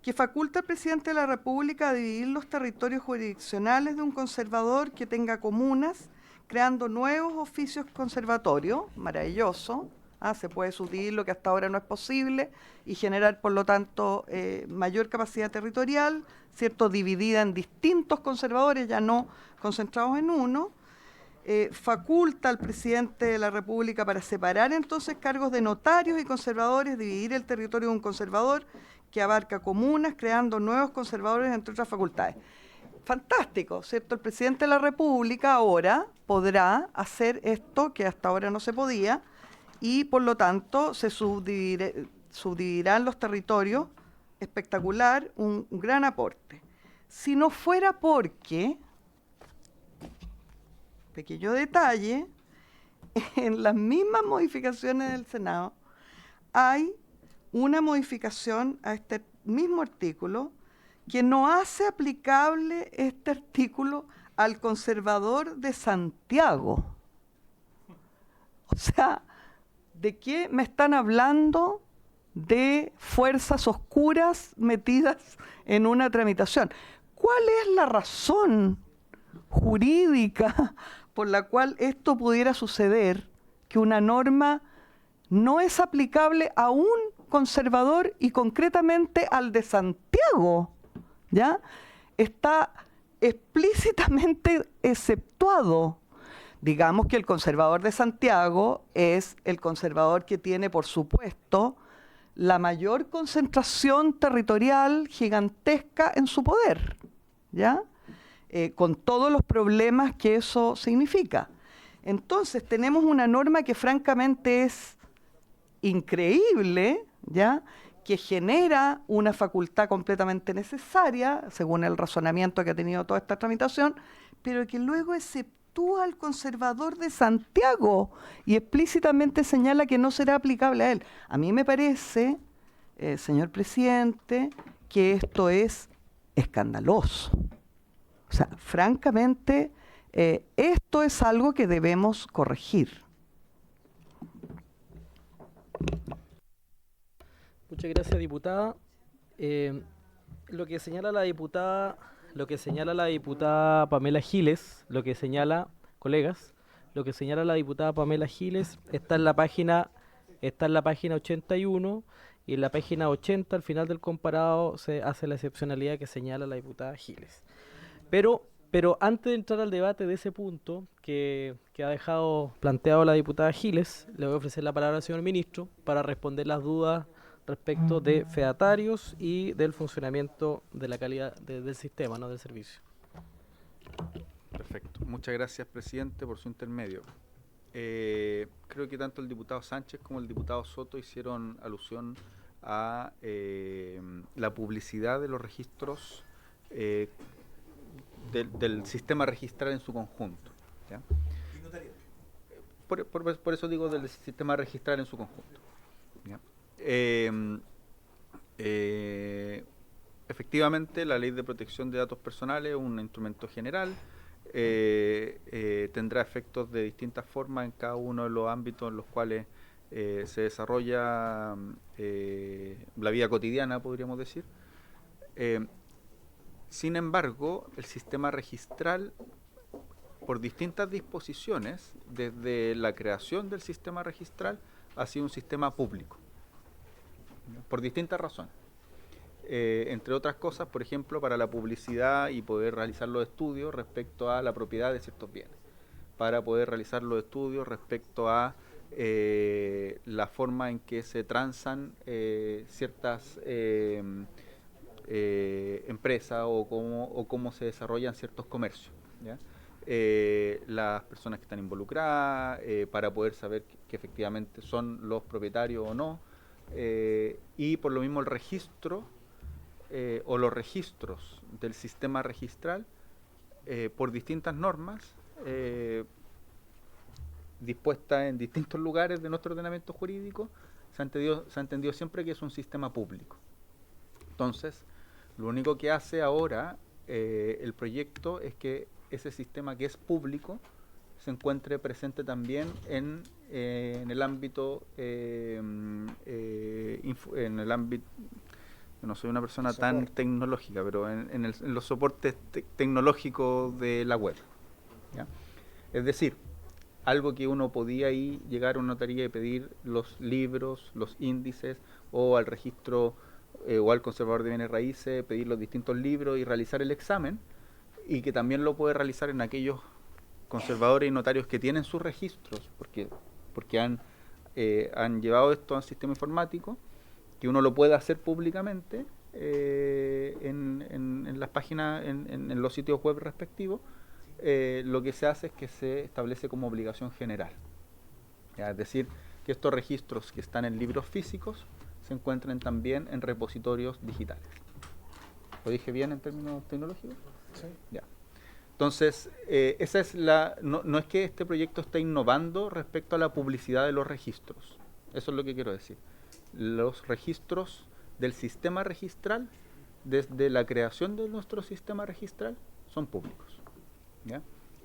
que faculta al presidente de la República a dividir los territorios jurisdiccionales de un conservador que tenga comunas, creando nuevos oficios conservatorios, maravilloso, se puede subdividir lo que hasta ahora no es posible y generar, por lo tanto, mayor capacidad territorial, ¿cierto?, dividida en distintos conservadores, ya no concentrados en uno. Faculta al presidente de la República para separar entonces cargos de notarios y conservadores, dividir el territorio de un conservador que abarca comunas, creando nuevos conservadores, entre otras facultades. Fantástico, ¿cierto? El presidente de la República ahora podrá hacer esto que hasta ahora no se podía, y por lo tanto se subdividirán los territorios. Espectacular, un gran aporte. Si no fuera porque, pequeño detalle, en las mismas modificaciones del Senado hay una modificación a este mismo artículo que no hace aplicable este artículo al conservador de Santiago. O sea, ¿de qué me están hablando de fuerzas oscuras metidas en una tramitación? ¿Cuál es la razón jurídica por la cual esto pudiera suceder, que una norma no es aplicable a un conservador y concretamente al de Santiago? ¿Ya? Está explícitamente exceptuado. Digamos que el conservador de Santiago es el conservador que tiene, por supuesto, la mayor concentración territorial gigantesca en su poder, ¿ya? Con todos los problemas que eso significa. Entonces, tenemos una norma que francamente es increíble, ¿ya?, que genera una facultad completamente necesaria, según el razonamiento que ha tenido toda esta tramitación, pero que luego exceptúa al conservador de Santiago y explícitamente señala que no será aplicable a él. A mí me parece, señor presidente, que esto es escandaloso. O sea, francamente, esto es algo que debemos corregir. Muchas gracias, diputada. Lo que señala la diputada Pamela Giles, lo que señala la diputada Pamela Giles está en la página 81, y en la página 80, al final del comparado, se hace la excepcionalidad que señala la diputada Giles. Pero antes de entrar al debate de ese punto que ha dejado planteado la diputada Giles, le voy a ofrecer la palabra al señor ministro para responder las dudas respecto de fedatarios y del funcionamiento de la calidad del sistema, no del servicio. Perfecto. Muchas gracias, presidente, por su intermedio. Creo que tanto el diputado Sánchez como el diputado Soto hicieron alusión a la publicidad de los registros del sistema registral en su conjunto, ¿ya? Por eso digo del sistema registral en su conjunto, ¿ya? Efectivamente, la Ley de Protección de Datos Personales es un instrumento general, tendrá efectos de distintas formas en cada uno de los ámbitos en los cuales se desarrolla la vida cotidiana, podríamos decir. Sin embargo, el sistema registral, por distintas disposiciones, desde la creación del sistema registral, ha sido un sistema público, por distintas razones. Entre otras cosas, por ejemplo, para la publicidad y poder realizar los estudios respecto a la propiedad de ciertos bienes, para poder realizar los estudios respecto a la forma en que se transan ciertas empresas o cómo se desarrollan ciertos comercios, ¿ya? las personas que están involucradas, para poder saber que efectivamente son los propietarios o no, y por lo mismo el registro o los registros del sistema registral por distintas normas dispuestas en distintos lugares de nuestro ordenamiento jurídico, se ha entendido siempre que es un sistema público. Entonces, lo único que hace ahora el proyecto es que ese sistema que es público se encuentre presente también en el ámbito, en el ámbito, no soy una persona tan tecnológica, pero en los soportes tecnológicos de la web, ¿ya? Es decir, algo que uno podía ahí llegar a una notaría y pedir los libros, los índices, o al registro o al conservador de bienes raíces, pedir los distintos libros y realizar el examen, y que también lo puede realizar en aquellos conservadores y notarios que tienen sus registros, porque han llevado esto a un sistema informático, que uno lo puede hacer públicamente en las páginas, en los sitios web respectivos. Lo que se hace es que se establece como obligación general, ¿ya? Es decir, que estos registros que están en libros físicos se encuentren también en repositorios digitales. ¿Lo dije bien en términos tecnológicos? Sí. Ya. Entonces, esa es no es que este proyecto esté innovando respecto a la publicidad de los registros. Eso es lo que quiero decir. Los registros del sistema registral, desde la creación de nuestro sistema registral, son públicos, ¿ya?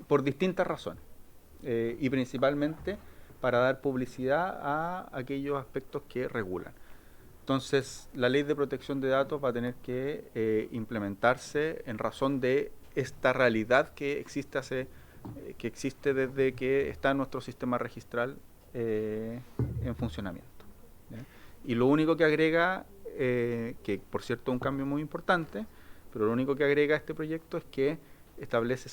Por distintas razones, y principalmente para dar publicidad a aquellos aspectos que regulan. Entonces, la ley de protección de datos va a tener que implementarse en razón de esta realidad que existe desde que está nuestro sistema registral en funcionamiento, ¿ya? Y lo único que agrega, que por cierto es un cambio muy importante, pero lo único que agrega este proyecto es que establece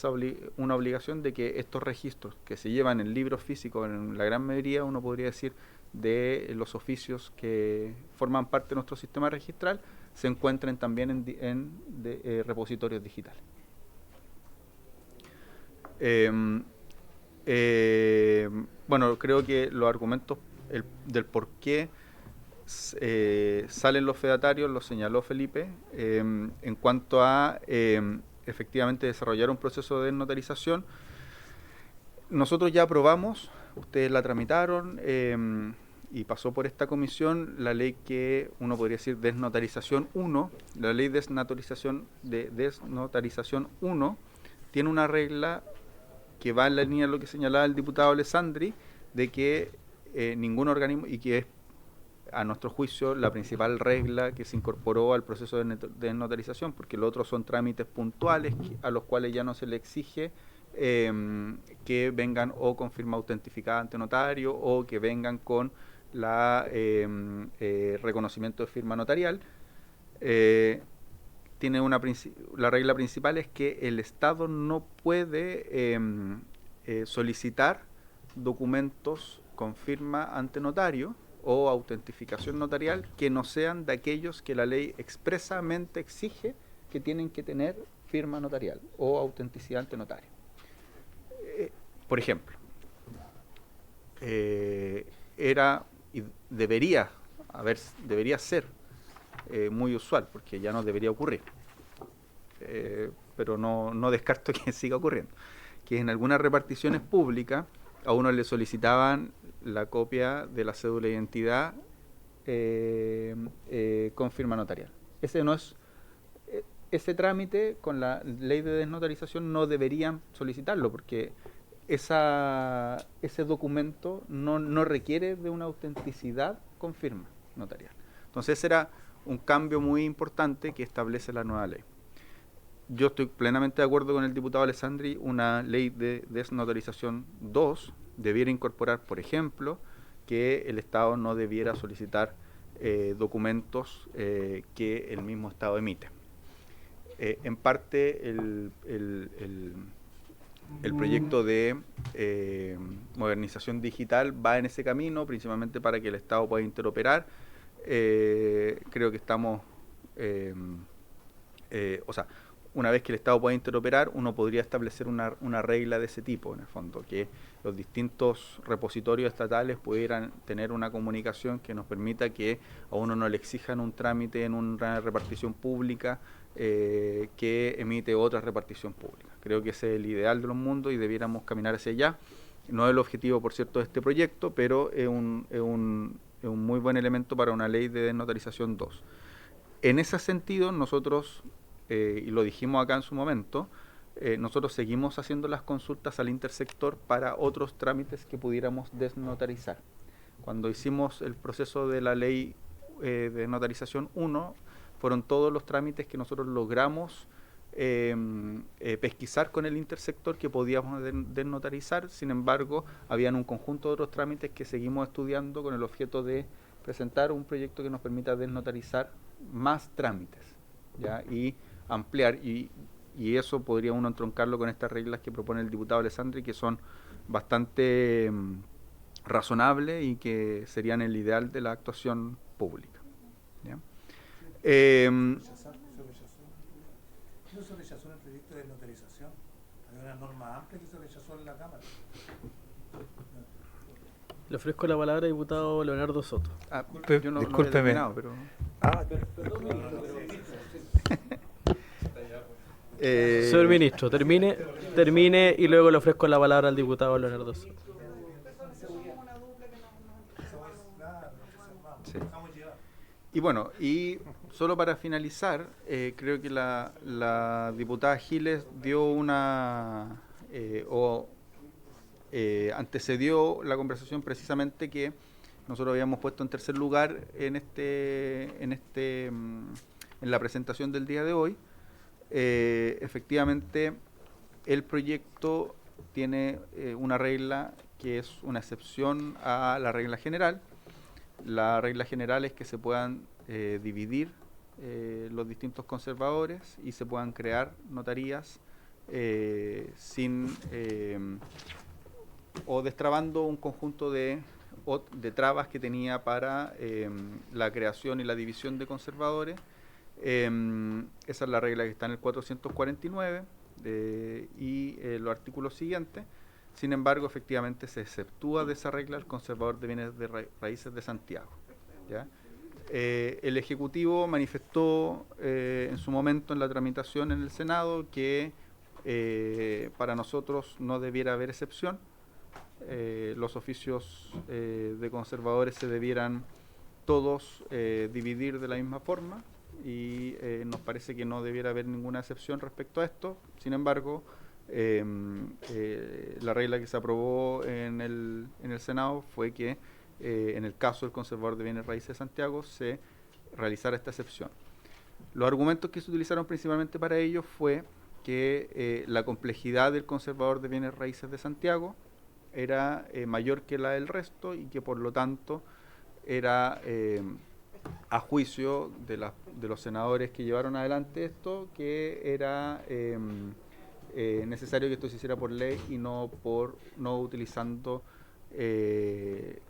una obligación de que estos registros que se llevan en libros físicos, en la gran mayoría, uno podría decir, de los oficios que forman parte de nuestro sistema registral, se encuentren también en repositorios digitales. Bueno, creo que los argumentos del por qué salen los fedatarios los señaló Felipe, en cuanto a efectivamente desarrollar un proceso de desnotarización. Nosotros ya aprobamos, ustedes la tramitaron y pasó por esta comisión la ley que uno podría decir desnotarización 1. La ley de desnotarización 1 tiene una regla que va en la línea de lo que señalaba el diputado Alessandri, de que ningún organismo, y que es a nuestro juicio la principal regla que se incorporó al proceso de desnotarización, porque los otros son trámites puntuales a los cuales ya no se le exige que vengan o con firma autentificada ante notario o que vengan con la reconocimiento de firma notarial. La regla principal es que el Estado no puede solicitar documentos con firma ante notario o autentificación notarial que no sean de aquellos que la ley expresamente exige que tienen que tener firma notarial o autenticidad ante notario. Por ejemplo, era y debería ser muy usual, porque ya no debería ocurrir, pero no descarto que siga ocurriendo, que en algunas reparticiones públicas a uno le solicitaban la copia de la cédula de identidad con firma notarial. Ese trámite con la ley de desnotarización no deberían solicitarlo, porque ese documento no requiere de una autenticidad con firma notarial. Entonces era un cambio muy importante que establece la nueva ley. Yo estoy plenamente de acuerdo con el diputado Alessandri. Una ley de desnotarización 2 debiera incorporar, por ejemplo, que el Estado no debiera solicitar documentos que el mismo Estado emite. En parte el proyecto de modernización digital va en ese camino, principalmente para que el Estado pueda interoperar. Creo que estamos, una vez que el Estado pueda interoperar, uno podría establecer una regla de ese tipo, en el fondo, que los distintos repositorios estatales pudieran tener una comunicación que nos permita que a uno no le exijan un trámite en una repartición pública que emite otra repartición pública. Creo que ese es el ideal de los mundos y debiéramos caminar hacia allá. No es el objetivo, por cierto, de este proyecto, pero es un muy buen elemento para una ley de desnotarización 2. En ese sentido, nosotros, y lo dijimos acá en su momento, nosotros seguimos haciendo las consultas al intersector para otros trámites que pudiéramos desnotarizar. Cuando hicimos el proceso de la ley de desnotarización 1, fueron todos los trámites que nosotros logramos pesquisar con el intersector que podíamos desnotarizar. Sin embargo, habían un conjunto de otros trámites que seguimos estudiando con el objeto de presentar un proyecto que nos permita desnotarizar más trámites, ¿ya? Y ampliar, y eso podría uno entroncarlo con estas reglas que propone el diputado Alessandri, que son bastante razonables y que serían el ideal de la actuación pública, ¿ya? ¿No se rechazó en el proyecto de notarización? Hay una norma amplia que se rechazó en la Cámara. Le ofrezco la palabra al diputado Leonardo Soto. Yo no, discúlpeme. No pero... Señor ministro, termine y luego le ofrezco la palabra al diputado Leonardo Soto. Sí. Y bueno, y solo para finalizar, creo que la diputada Giles dio antecedió la conversación precisamente que nosotros habíamos puesto en tercer lugar en la presentación del día de hoy. Efectivamente, el proyecto tiene una regla que es una excepción a la regla general. La regla general es que se puedan dividir los distintos conservadores y se puedan crear notarías sin o destrabando un conjunto de trabas que tenía para la creación y la división de conservadores. Esa es la regla que está en el 449 y los artículos siguientes. Sin embargo, efectivamente se exceptúa de esa regla el conservador de bienes de raíces de Santiago, ¿ya? El Ejecutivo manifestó en su momento en la tramitación en el Senado que para nosotros no debiera haber excepción. Los oficios de conservadores se debieran todos dividir de la misma forma y nos parece que no debiera haber ninguna excepción respecto a esto. Sin embargo, la regla que se aprobó en el Senado fue que en el caso del conservador de bienes raíces de Santiago se realizara esta excepción. Los argumentos que se utilizaron principalmente para ello fue que la complejidad del conservador de bienes raíces de Santiago era mayor que la del resto y que por lo tanto era a juicio de los senadores que llevaron adelante esto, que era necesario que esto se hiciera por ley y no utilizando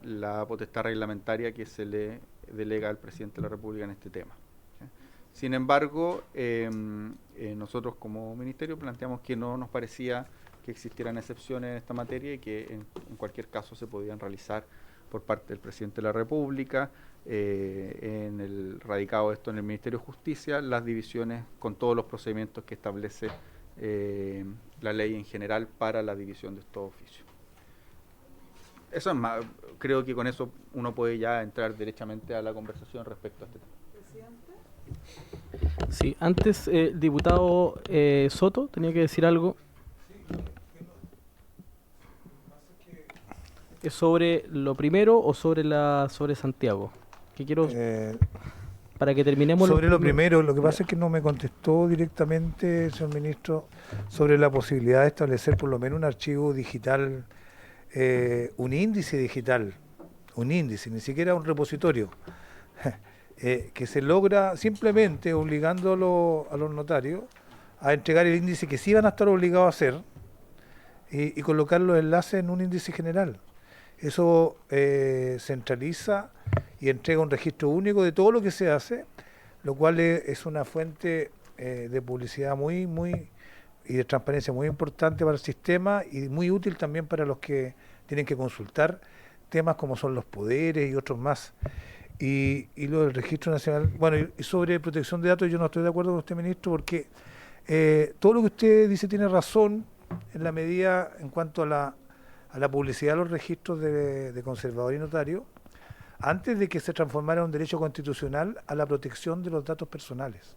la potestad reglamentaria que se le delega al presidente de la República en este tema. ¿Sí? Sin embargo, nosotros como ministerio planteamos que no nos parecía que existieran excepciones en esta materia y que en cualquier caso se podían realizar por parte del presidente de la República, en el radicado esto en el Ministerio de Justicia, las divisiones con todos los procedimientos que establece la ley en general para la división de estos oficios. Eso es más, creo que con eso uno puede ya entrar derechamente a la conversación respecto a este tema. Sí, antes el diputado Soto tenía que decir algo. ¿Es sobre lo primero o sobre Santiago? Que quiero para que terminemos sobre lo primero. Lo que pasa es que no me contestó directamente, señor ministro, sobre la posibilidad de establecer por lo menos un archivo digital, un índice digital, ni siquiera un repositorio, que se logra simplemente obligando a los notarios a entregar el índice que sí van a estar obligados a hacer y colocar los enlaces en un índice general. Eso centraliza y entrega un registro único de todo lo que se hace, lo cual es una fuente de publicidad y de transparencia muy importante para el sistema y muy útil también para los que tienen que consultar temas como son los poderes y otros más. Y lo del Registro Nacional, bueno, y sobre protección de datos yo no estoy de acuerdo con usted, ministro, porque todo lo que usted dice tiene razón en la medida en cuanto a la publicidad de los registros de conservador y notario, antes de que se transformara en un derecho constitucional a la protección de los datos personales.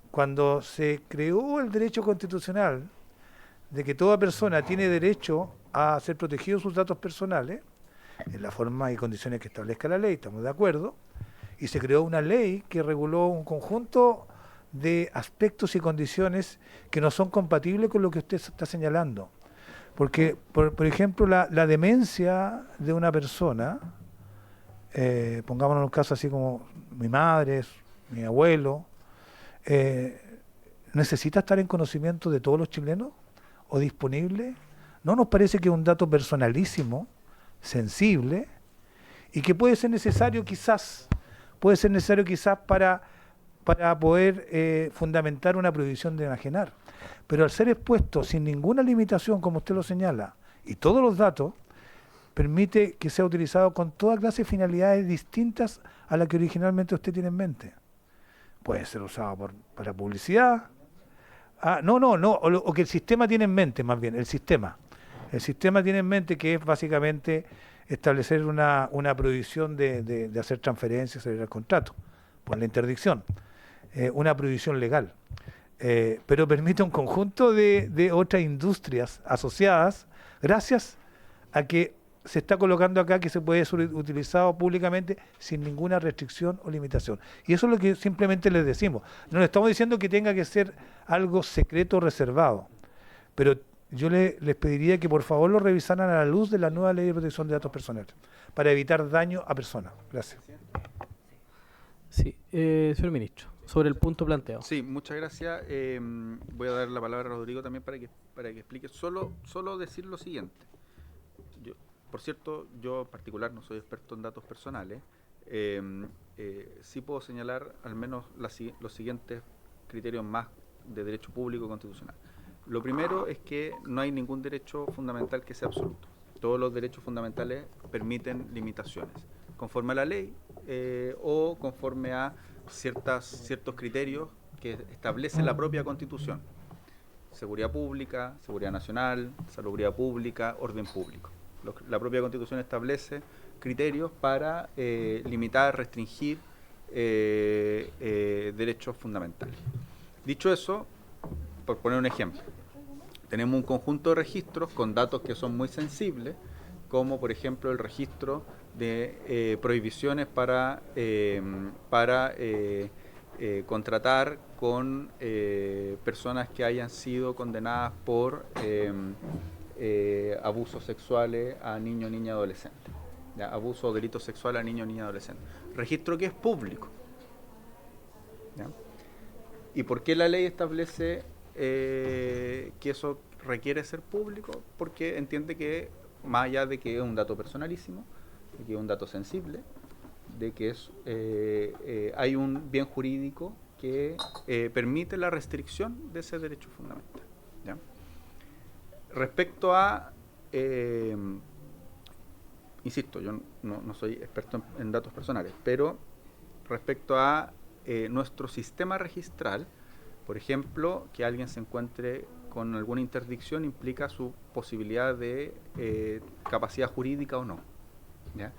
Cuando se creó el derecho constitucional de que toda persona tiene derecho a ser protegido sus datos personales, en la forma y condiciones que establezca la ley, estamos de acuerdo, y se creó una ley que reguló un conjunto de aspectos y condiciones que no son compatibles con lo que usted está señalando. Porque, por ejemplo, la demencia de una persona, pongámonos en un caso así como mi madre, mi abuelo, ¿necesita estar en conocimiento de todos los chilenos o disponible? ¿No nos parece que es un dato personalísimo, sensible, y que puede ser necesario quizás para poder fundamentar una prohibición de enajenar? Pero al ser expuesto sin ninguna limitación, como usted lo señala, y todos los datos, permite que sea utilizado con toda clase de finalidades distintas a la que originalmente usted tiene en mente. Puede ser usado para publicidad. O que el sistema tiene en mente, más bien, el sistema. El sistema tiene en mente que es básicamente establecer una prohibición de hacer transferencias, celebrar contrato, por la interdicción, una prohibición legal. Pero permite un conjunto de otras industrias asociadas, gracias a que se está colocando acá que se puede ser utilizado públicamente sin ninguna restricción o limitación. Y eso es lo que simplemente les decimos. No le estamos diciendo que tenga que ser algo secreto o reservado, pero yo les pediría que por favor lo revisaran a la luz de la nueva Ley de Protección de Datos Personales, para evitar daño a personas. Gracias. Sí, señor ministro, sobre el punto planteado. Sí, muchas gracias. Voy a dar la palabra a Rodrigo también para que explique. Solo decir lo siguiente. Por cierto, yo en particular no soy experto en datos personales. Sí puedo señalar al menos los siguientes criterios más de derecho público constitucional. Lo primero es que no hay ningún derecho fundamental que sea absoluto. Todos los derechos fundamentales permiten limitaciones, conforme a la ley o conforme a ciertos criterios que establece la propia Constitución. Seguridad pública, seguridad nacional, salubridad pública, orden público. La propia Constitución establece criterios para limitar, restringir derechos fundamentales. Dicho eso, por poner un ejemplo, tenemos un conjunto de registros con datos que son muy sensibles, como por ejemplo el registro de prohibiciones para contratar con personas que hayan sido condenadas por abusos sexuales a niños, niñas, adolescentes. ¿Ya? Abuso o delitos sexuales a niños, niñas, adolescentes. Registro que es público. ¿Ya? ¿Y por qué la ley establece que eso requiere ser público? Porque entiende que, más allá de que es un dato personalísimo, de que es un dato sensible, de que hay un bien jurídico que permite la restricción de ese derecho fundamental. ¿Ya? Respecto a, insisto, yo no soy experto en datos personales, pero respecto a nuestro sistema registral, por ejemplo, que alguien se encuentre con alguna interdicción implica su posibilidad de capacidad jurídica o no. ¿Ya?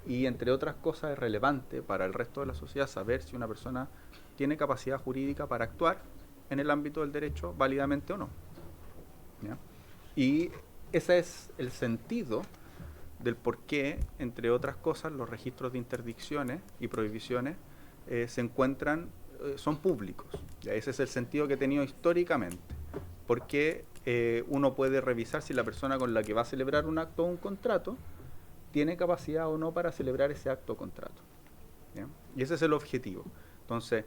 Y entre otras cosas es relevante para el resto de la sociedad saber si una persona tiene capacidad jurídica para actuar en el ámbito del derecho válidamente o no. ¿Ya? Y ese es el sentido del por qué, entre otras cosas, los registros de interdicciones y prohibiciones se encuentran, son públicos. ¿Ya? Ese es el sentido que he tenido históricamente, porque uno puede revisar si la persona con la que va a celebrar un acto o un contrato tiene capacidad o no para celebrar ese acto o contrato. ¿Ya? Y ese es el objetivo. Entonces,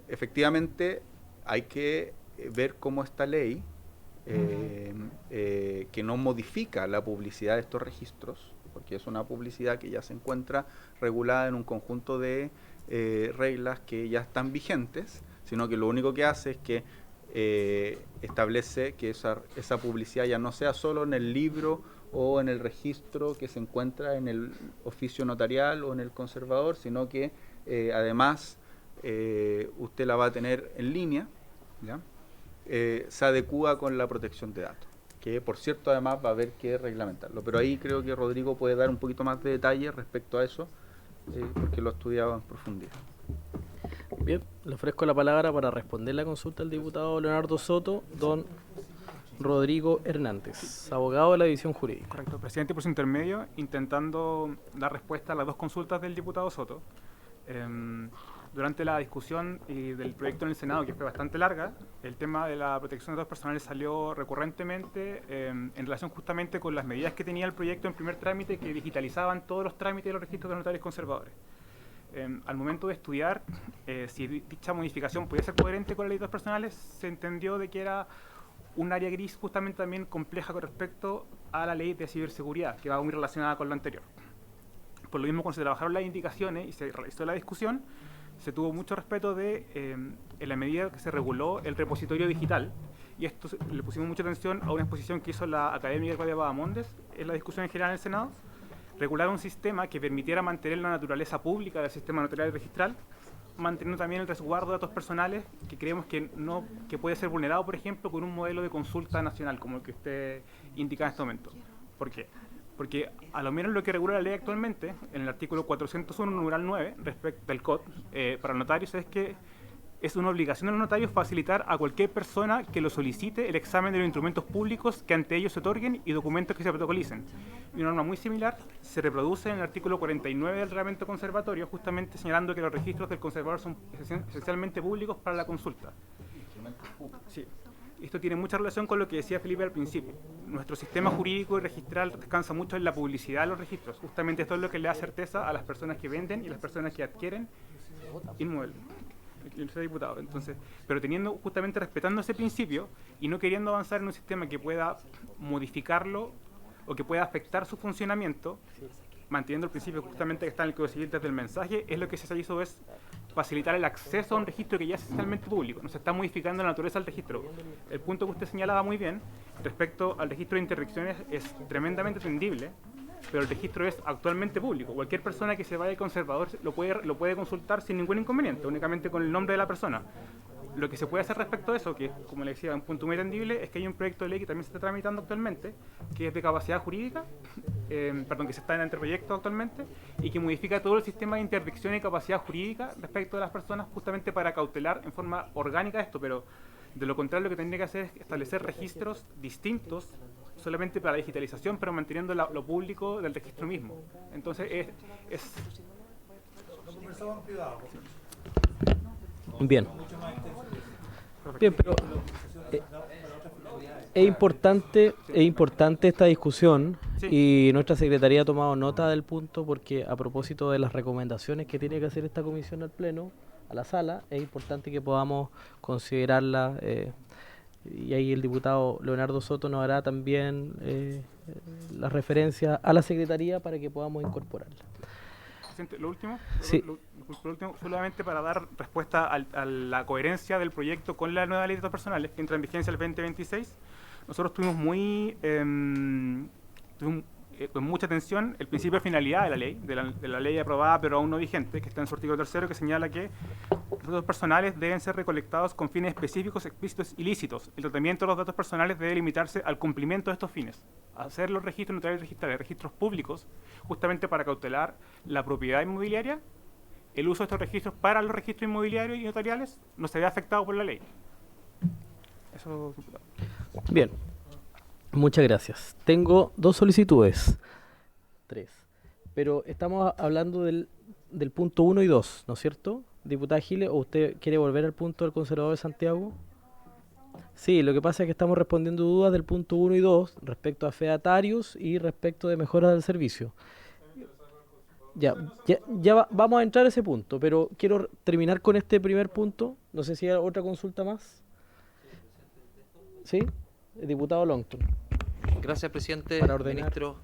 efectivamente, hay que ver cómo esta ley, que no modifica la publicidad de estos registros, porque es una publicidad que ya se encuentra regulada en un conjunto de reglas que ya están vigentes, sino que lo único que hace es que establece que esa publicidad ya no sea solo en el libro o en el registro que se encuentra en el oficio notarial o en el conservador, sino que además usted la va a tener en línea, ¿ya? Se adecúa con la protección de datos, que por cierto además va a haber que reglamentarlo. Pero ahí creo que Rodrigo puede dar un poquito más de detalle respecto a eso, porque lo ha estudiado en profundidad. Bien, le ofrezco la palabra para responder la consulta al diputado Leonardo Soto, don Rodrigo Hernández, abogado de la División Jurídica. Correcto, presidente, por su intermedio, intentando dar respuesta a las dos consultas del diputado Soto. Durante la discusión del proyecto en el Senado, que fue bastante larga, el tema de la protección de datos personales salió recurrentemente en relación justamente con las medidas que tenía el proyecto en primer trámite, que digitalizaban todos los trámites de los registros de notarios conservadores. Al momento de estudiar si dicha modificación podía ser coherente con la ley de datos personales, se entendió de que era un área gris justamente también compleja con respecto a la ley de ciberseguridad, que va muy relacionada con lo anterior. Por lo mismo, cuando se trabajaron las indicaciones y se realizó la discusión, se tuvo mucho respeto de, en la medida que se reguló el repositorio digital, y esto le pusimos mucha atención a una exposición que hizo la académica Claudia Bahamondes en la discusión en general en el Senado, regular un sistema que permitiera mantener la naturaleza pública del sistema notarial y registral, manteniendo también el resguardo de datos personales, que creemos que puede ser vulnerado, por ejemplo, con un modelo de consulta nacional, como el que usted indica en este momento. ¿Por qué? Porque a lo menos lo que regula la ley actualmente, en el artículo 401, numeral 9, respecto del COD, para notarios, es que es una obligación de los notarios facilitar a cualquier persona que lo solicite el examen de los instrumentos públicos que ante ellos se otorguen y documentos que se protocolicen. Y una norma muy similar se reproduce en el artículo 49 del reglamento conservatorio, justamente señalando que los registros del conservador son esencialmente públicos para la consulta. Sí. Esto tiene mucha relación con lo que decía Felipe al principio. Nuestro sistema jurídico y registral descansa mucho en la publicidad de los registros. Justamente esto es lo que le da certeza a las personas que venden y a las personas que adquieren inmuebles. Yo soy diputado, entonces, pero respetando ese principio y no queriendo avanzar en un sistema que pueda modificarlo o que pueda afectar su funcionamiento, manteniendo el principio justamente que está en el Código Civil desde el mensaje, es lo que se hizo es facilitar el acceso a un registro que ya es esencialmente público. No se está modificando la naturaleza del registro. El punto que usted señalaba muy bien respecto al registro de interdicciones es tremendamente atendible, pero el registro es actualmente público. Cualquier persona que se vaya al conservador lo puede consultar sin ningún inconveniente, únicamente con el nombre de la persona. Lo que se puede hacer respecto a eso, que como le decía, un punto muy atendible, es que hay un proyecto de ley que también se está tramitando actualmente, que es de capacidad jurídica, que se está en anteproyecto actualmente, y que modifica todo el sistema de interdicción y capacidad jurídica respecto de las personas, justamente para cautelar en forma orgánica esto, pero de lo contrario lo que tendría que hacer es establecer registros distintos solamente para la digitalización, pero manteniendo lo público del registro mismo. Entonces Bien. Bien, pero es importante esta discusión, y nuestra Secretaría ha tomado nota del punto, porque a propósito de las recomendaciones que tiene que hacer esta comisión al Pleno, a la sala, es importante que podamos considerarla, y ahí el diputado Leonardo Soto nos hará también la referencia a la Secretaría para que podamos incorporarla. Lo último, sí. Lo último, solamente para dar respuesta a la coherencia del proyecto con la nueva ley de datos personales que entra en vigencia el 2026. Nosotros tuvimos con mucha atención el principio de finalidad de la ley, de la ley aprobada pero aún no vigente, que está en su artículo 3º, que señala que los datos personales deben ser recolectados con fines específicos, explícitos y lícitos. El tratamiento de los datos personales debe limitarse al cumplimiento de estos fines. Hacer los registros notariales registrales, registros públicos, justamente para cautelar la propiedad inmobiliaria, el uso de estos registros para los registros inmobiliarios y notariales no se ve afectado por la ley. Eso, diputado. Bien. Muchas gracias. Tengo 2 solicitudes. 3. Pero estamos hablando del punto 1 y 2, ¿no es cierto? Diputada Giles, ¿o usted quiere volver al punto del conservador de Santiago? Sí, lo que pasa es que estamos respondiendo dudas del punto 1 y 2 respecto a fedatarios y respecto de mejoras del servicio. Vamos a entrar a ese punto, pero quiero terminar con este primer punto. No sé si hay otra consulta más. ¿Sí? El diputado Longton. Gracias, presidente, ministros,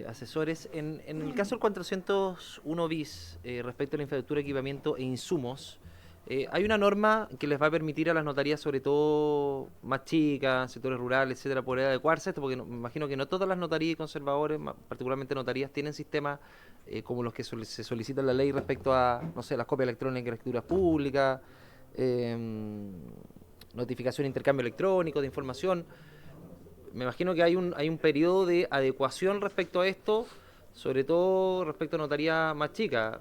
asesores. En el caso del 401 bis, respecto a la infraestructura, equipamiento e insumos, Hay una norma que les va a permitir a las notarías, sobre todo más chicas, sectores rurales, etcétera, poder adecuarse a esto, porque me imagino que no todas las notarías y conservadores, particularmente notarías, tienen sistemas como los que se solicitan en la ley respecto a, no sé, las copias electrónicas de escrituras públicas, notificación e intercambio electrónico de información. Me imagino que hay un periodo de adecuación respecto a esto, sobre todo respecto a notarías más chicas,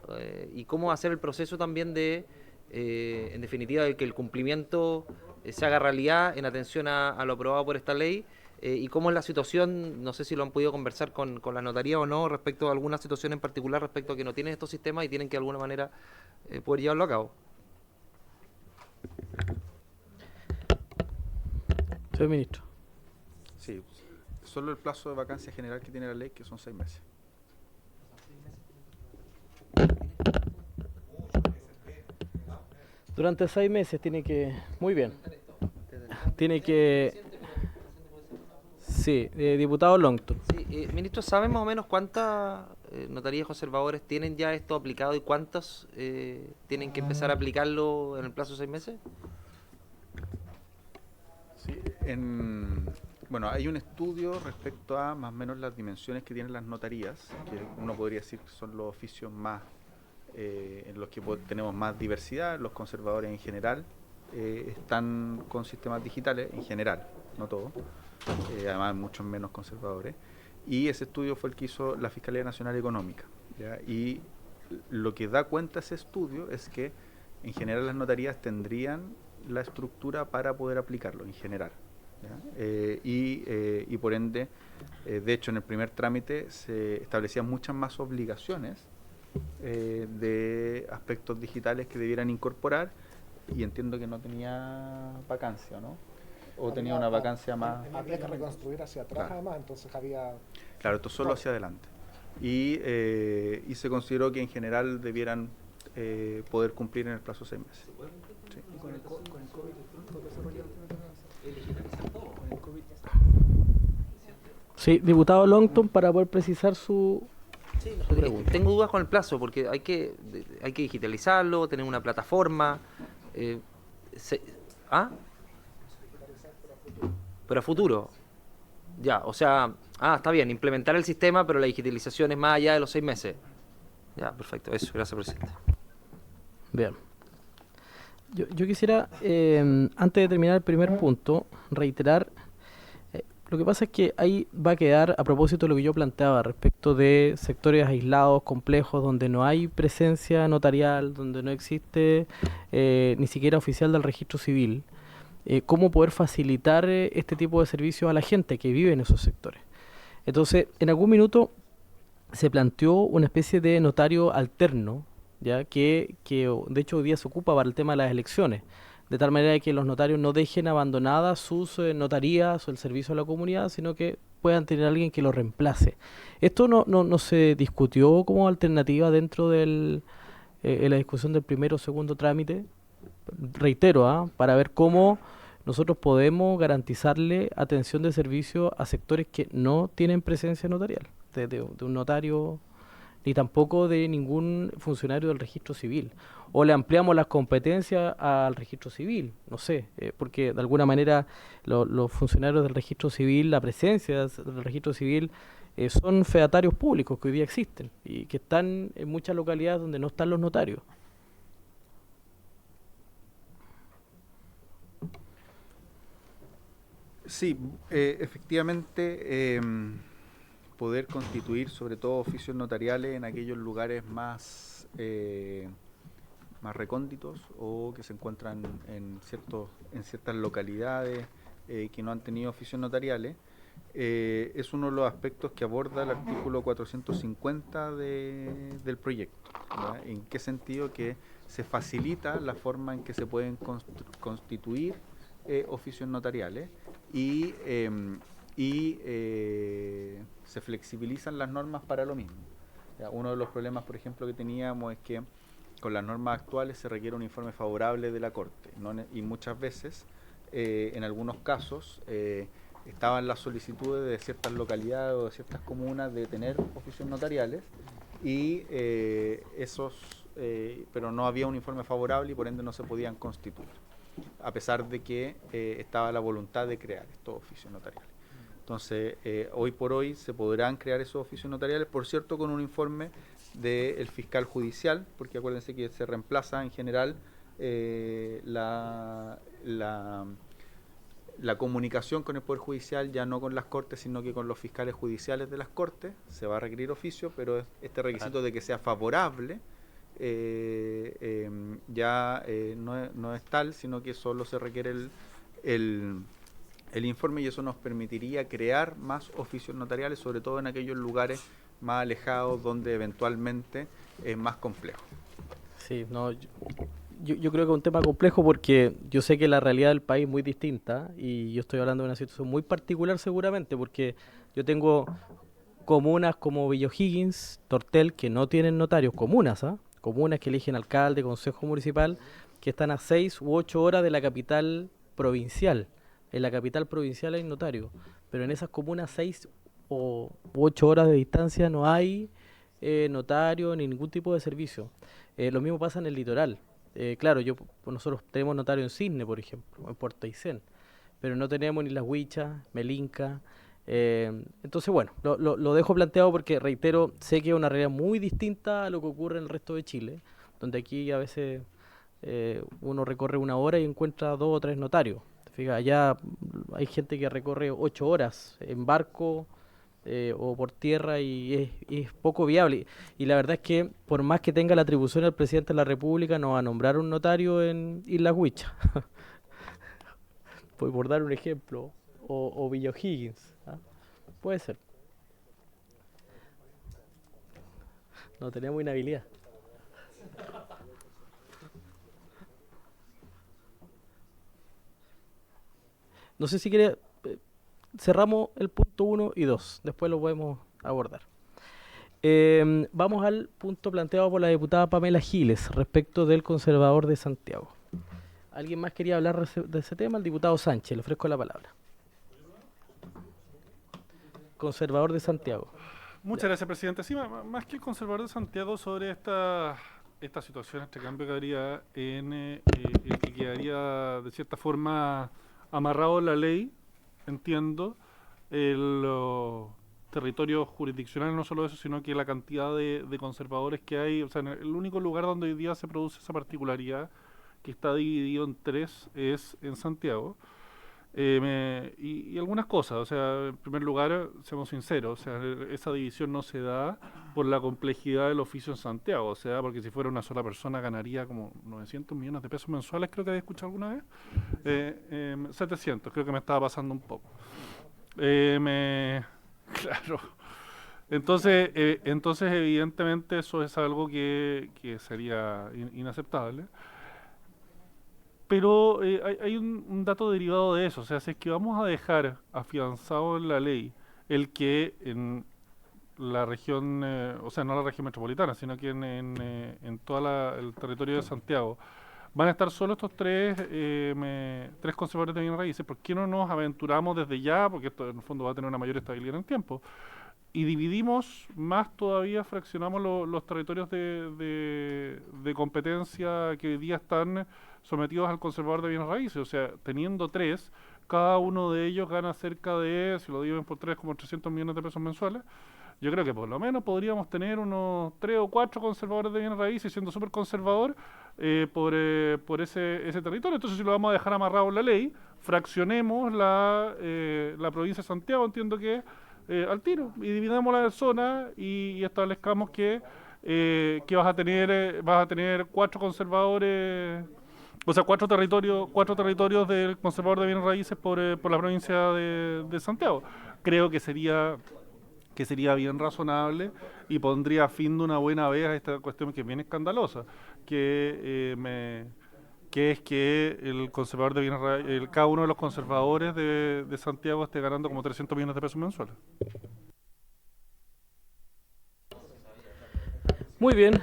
y cómo hacer el proceso también de, en definitiva, de que el cumplimiento se haga realidad en atención a lo aprobado por esta ley, y cómo es la situación, no sé si lo han podido conversar con la notaría o no, respecto a alguna situación en particular, respecto a que no tienen estos sistemas y tienen que de alguna manera poder llevarlo a cabo. Señor Ministro. Sí, solo el plazo de vacancia general que tiene la ley, que son 6 meses. Durante 6 meses tiene que... Muy bien. Tiene que... Sí, diputado Longton. Sí, ministro, ¿saben más o menos cuántas notarías conservadores tienen ya esto aplicado y cuántas tienen que empezar a aplicarlo en el plazo de 6 meses? Sí, bueno, hay un estudio respecto a más o menos las dimensiones que tienen las notarías, que uno podría decir que son los oficios más en los que tenemos más diversidad. Los conservadores en general están con sistemas digitales, en general, no todos, además muchos menos conservadores, y ese estudio fue el que hizo la Fiscalía Nacional Económica, ¿ya? Y lo que da cuenta ese estudio es que en general las notarías tendrían la estructura para poder aplicarlo, en general, ¿ya? Y por ende, de hecho en el primer trámite se establecían muchas más obligaciones de aspectos digitales que debieran incorporar, y entiendo que no tenía vacancia, ¿no? O tenía una vacancia más... Había que reconstruir hacia atrás, claro. Además, entonces había... Claro, esto solo hacia adelante. Y se consideró que en general debieran poder cumplir en el plazo de 6 meses. Sí. ¿Y con el COVID Sí, diputado Longton, para poder precisar su... Sí, tengo dudas con el plazo, porque hay que digitalizarlo, tener una plataforma. Pero a futuro. Ya, o sea, está bien, implementar el sistema, pero la digitalización es más allá de los 6 meses. Ya, perfecto, eso, gracias, presidente. Bien. Yo quisiera, antes de terminar el primer punto, reiterar, lo que pasa es que ahí va a quedar, a propósito de lo que yo planteaba respecto de sectores aislados, complejos, donde no hay presencia notarial, donde no existe ni siquiera oficial del registro civil, cómo poder facilitar este tipo de servicios a la gente que vive en esos sectores. Entonces, en algún minuto se planteó una especie de notario alterno, ya que de hecho hoy día se ocupa para el tema de las elecciones, de tal manera que los notarios no dejen abandonadas sus notarías o el servicio a la comunidad, sino que puedan tener a alguien que lo reemplace. Esto no se discutió como alternativa dentro en la discusión del primero o segundo trámite, reitero, para ver cómo nosotros podemos garantizarle atención de servicio a sectores que no tienen presencia notarial, de un notario, ni tampoco de ningún funcionario del registro civil. O le ampliamos las competencias al registro civil, no sé, porque de alguna manera los funcionarios del registro civil, la presencia del registro civil, son fedatarios públicos que hoy día existen y que están en muchas localidades donde no están los notarios. Sí, efectivamente, poder constituir sobre todo oficios notariales en aquellos lugares más recónditos o que se encuentran en ciertas localidades que no han tenido oficios notariales, es uno de los aspectos que aborda el artículo 450 del proyecto, ¿verdad? ¿En qué sentido? Que se facilita la forma en que se pueden constituir oficios notariales y se flexibilizan las normas para lo mismo. Ya, uno de los problemas, por ejemplo, que teníamos es que con las normas actuales se requiere un informe favorable de la Corte, ¿no? Y muchas veces, en algunos casos, estaban las solicitudes de ciertas localidades o de ciertas comunas de tener oficios notariales y esos pero no había un informe favorable y por ende no se podían constituir, a pesar de que estaba la voluntad de crear estos oficios notariales. Entonces, hoy por hoy se podrán crear esos oficios notariales, por cierto, con un informe del fiscal judicial, porque acuérdense que se reemplaza en general la comunicación con el Poder Judicial, ya no con las Cortes, sino que con los fiscales judiciales de las Cortes. Se va a requerir oficio, pero este requisito de que sea favorable no es tal, sino que solo se requiere el informe, y eso nos permitiría crear más oficios notariales, sobre todo en aquellos lugares más alejados donde eventualmente es más complejo. Sí, no, yo creo que es un tema complejo porque yo sé que la realidad del país es muy distinta y yo estoy hablando de una situación muy particular seguramente, porque yo tengo comunas como Villa O'Higgins, Tortel, que no tienen notarios, comunas que eligen alcalde, consejo municipal, que están a 6 u 8 horas de la capital provincial. En la capital provincial hay notario, pero en esas comunas 6 u 8 horas de distancia no hay notario ni ningún tipo de servicio. Lo mismo pasa en el litoral. Claro, nosotros tenemos notario en Cisne, por ejemplo, en Puerto Aysén, pero no tenemos ni Las Huichas, Melinca. Entonces, bueno, lo dejo planteado porque, reitero, sé que es una realidad muy distinta a lo que ocurre en el resto de Chile, donde aquí a veces uno recorre 1 hora y encuentra 2 o 3 notarios. Fíjate, allá hay gente que recorre 8 horas en barco o por tierra y es poco viable. Y la verdad es que por más que tenga la atribución el presidente de la República, no va a nombrar un notario en Islas Huichas. por dar un ejemplo. O Villa O'Higgins. Puede ser. No tenemos inhabilidad. No sé si quiere... cerramos el punto 1 y 2. Después lo podemos abordar. Vamos al punto planteado por la diputada Pamela Giles respecto del Conservador de Santiago. ¿Alguien más quería hablar de ese tema? El diputado Sánchez, le ofrezco la palabra. Conservador de Santiago. Muchas gracias, presidente. Sí, más que el Conservador de Santiago, sobre esta situación, este cambio que habría el que quedaría de cierta forma amarrado en la ley, entiendo, los territorios jurisdiccionales, no solo eso, sino que la cantidad de conservadores que hay. O sea, el único lugar donde hoy día se produce esa particularidad, que está dividido en 3, es en Santiago. Y algunas cosas, o sea, en primer lugar, seamos sinceros, o sea, esa división no se da por la complejidad del oficio en Santiago, o sea, porque si fuera una sola persona ganaría como 900 millones de pesos mensuales, creo que había escuchado alguna vez, 700, creo que me estaba pasando un poco. Claro. Entonces, evidentemente eso es algo que sería inaceptable. Pero hay un dato derivado de eso, o sea, si es que vamos a dejar afianzado en la ley el que en la región, o sea, no la región metropolitana, sino que en todo el territorio de Santiago, van a estar solo estos 3 conservadores de bienes raíces, ¿por qué no nos aventuramos desde ya? Porque esto en el fondo va a tener una mayor estabilidad en el tiempo. Y dividimos más todavía, fraccionamos los territorios de competencia que hoy día están sometidos al conservador de bienes raíces. O sea, teniendo 3, cada uno de ellos gana cerca de, si lo dividen por 3, como 300 millones de pesos mensuales. Yo creo que por lo menos podríamos tener unos 3 o 4 conservadores de bienes raíces, siendo súper conservador por ese territorio. Entonces, si lo vamos a dejar amarrado en la ley, fraccionemos la provincia de Santiago, entiendo que al tiro, y dividamos la zona y establezcamos que vas a tener 4 conservadores, o sea, 4 territorios del conservador de bienes raíces por la provincia de Santiago. Creo que sería bien razonable y pondría fin de una buena vez a esta cuestión que es bien escandalosa, que es que el conservador de bienes raíces, cada uno de los conservadores de Santiago esté ganando como 300 millones de pesos mensuales. Muy bien.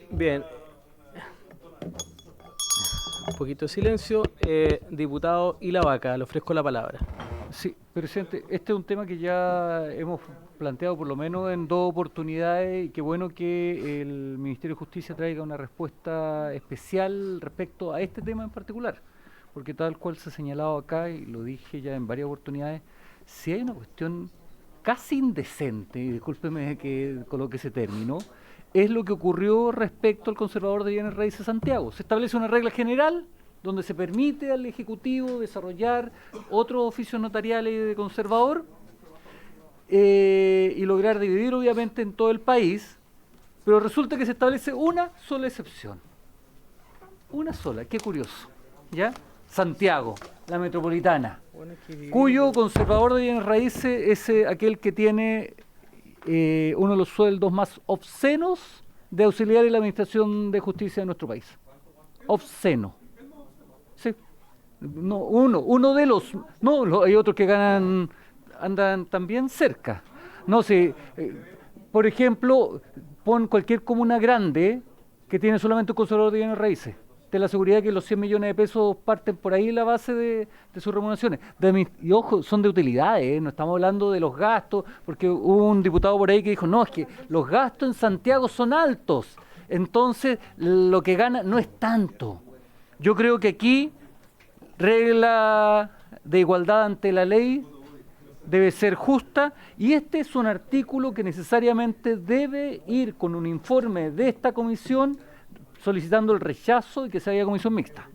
Bien. Un poquito de silencio. Diputado Ilavaca, le ofrezco la palabra. Sí, presidente, este es un tema que ya hemos planteado por lo menos en 2 oportunidades y qué bueno que el Ministerio de Justicia traiga una respuesta especial respecto a este tema en particular, porque tal cual se ha señalado acá, y lo dije ya en varias oportunidades, si hay una cuestión casi indecente, y discúlpeme que coloque ese término, es lo que ocurrió respecto al conservador de bienes raíces Santiago. Se establece una regla general donde se permite al Ejecutivo desarrollar otros oficios notariales de conservador y lograr dividir obviamente en todo el país, pero resulta que se establece una sola excepción. Una sola, qué curioso, ¿ya? Santiago, la metropolitana, cuyo conservador de bienes raíces es aquel que tiene uno de los sueldos más obscenos de auxiliar en la administración de justicia de nuestro país. Obsceno. Sí. No, uno de los, no, hay otros que andan también cerca. No sé, por ejemplo, pon cualquier comuna grande que tiene solamente un conservador de bienes raíces. Te la seguridad que los 100 millones de pesos parten por ahí la base de sus remuneraciones. Y ojo, son de utilidades, no estamos hablando de los gastos, porque hubo un diputado por ahí que dijo, no, es que los gastos en Santiago son altos, entonces lo que gana no es tanto. Yo creo que aquí, regla de igualdad ante la ley debe ser justa, y este es un artículo que necesariamente debe ir con un informe de esta comisión solicitando el rechazo y que se haga comisión mixta.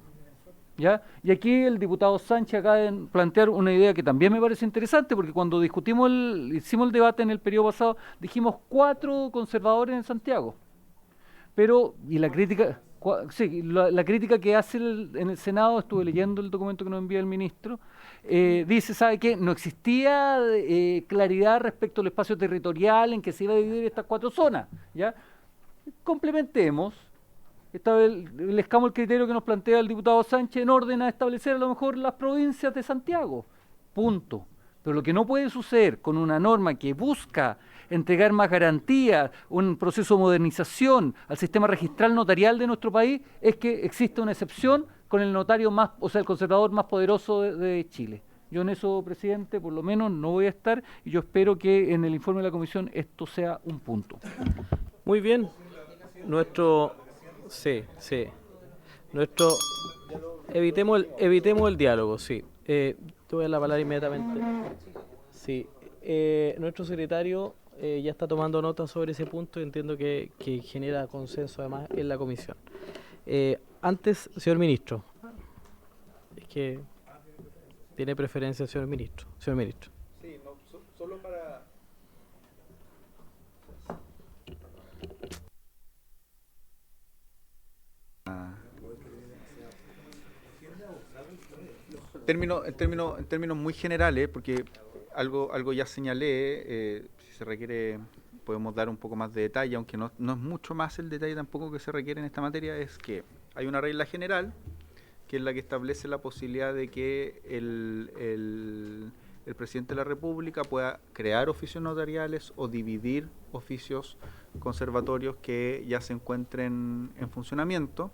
¿Ya? Y aquí el diputado Sánchez acaba de plantear una idea que también me parece interesante, porque cuando hicimos el debate en el periodo pasado, dijimos 4 conservadores en Santiago. Pero, y la crítica... Sí, la crítica que hace en el Senado, estuve leyendo el documento que nos envía el ministro, dice, ¿sabe qué? No existía claridad respecto al espacio territorial en que se iba a dividir estas 4 zonas, ¿ya? Complementemos, establezcamos el criterio que nos plantea el diputado Sánchez en orden a establecer a lo mejor las provincias de Santiago, punto. Pero lo que no puede suceder con una norma que busca entregar más garantías, un proceso de modernización al sistema registral notarial de nuestro país, es que existe una excepción con el notario más, o sea, el conservador más poderoso de Chile. Yo en eso, presidente, por lo menos no voy a estar, y yo espero que en el informe de la comisión esto sea un punto. Muy bien. Evitemos el diálogo, sí. Te voy a dar la palabra inmediatamente. Sí. Nuestro secretario ya está tomando nota sobre ese punto y entiendo que genera consenso además en la comisión. Antes, señor ministro, es que tiene preferencia el señor ministro. Señor ministro. Sí, no, solo para... En términos muy generales, porque algo ya señalé, si se requiere podemos dar un poco más de detalle, aunque no es mucho más el detalle tampoco que se requiere en esta materia, es que hay una regla general, que es la que establece la posibilidad de que el presidente de la República pueda crear oficios notariales o dividir oficios conservatorios que ya se encuentren en funcionamiento.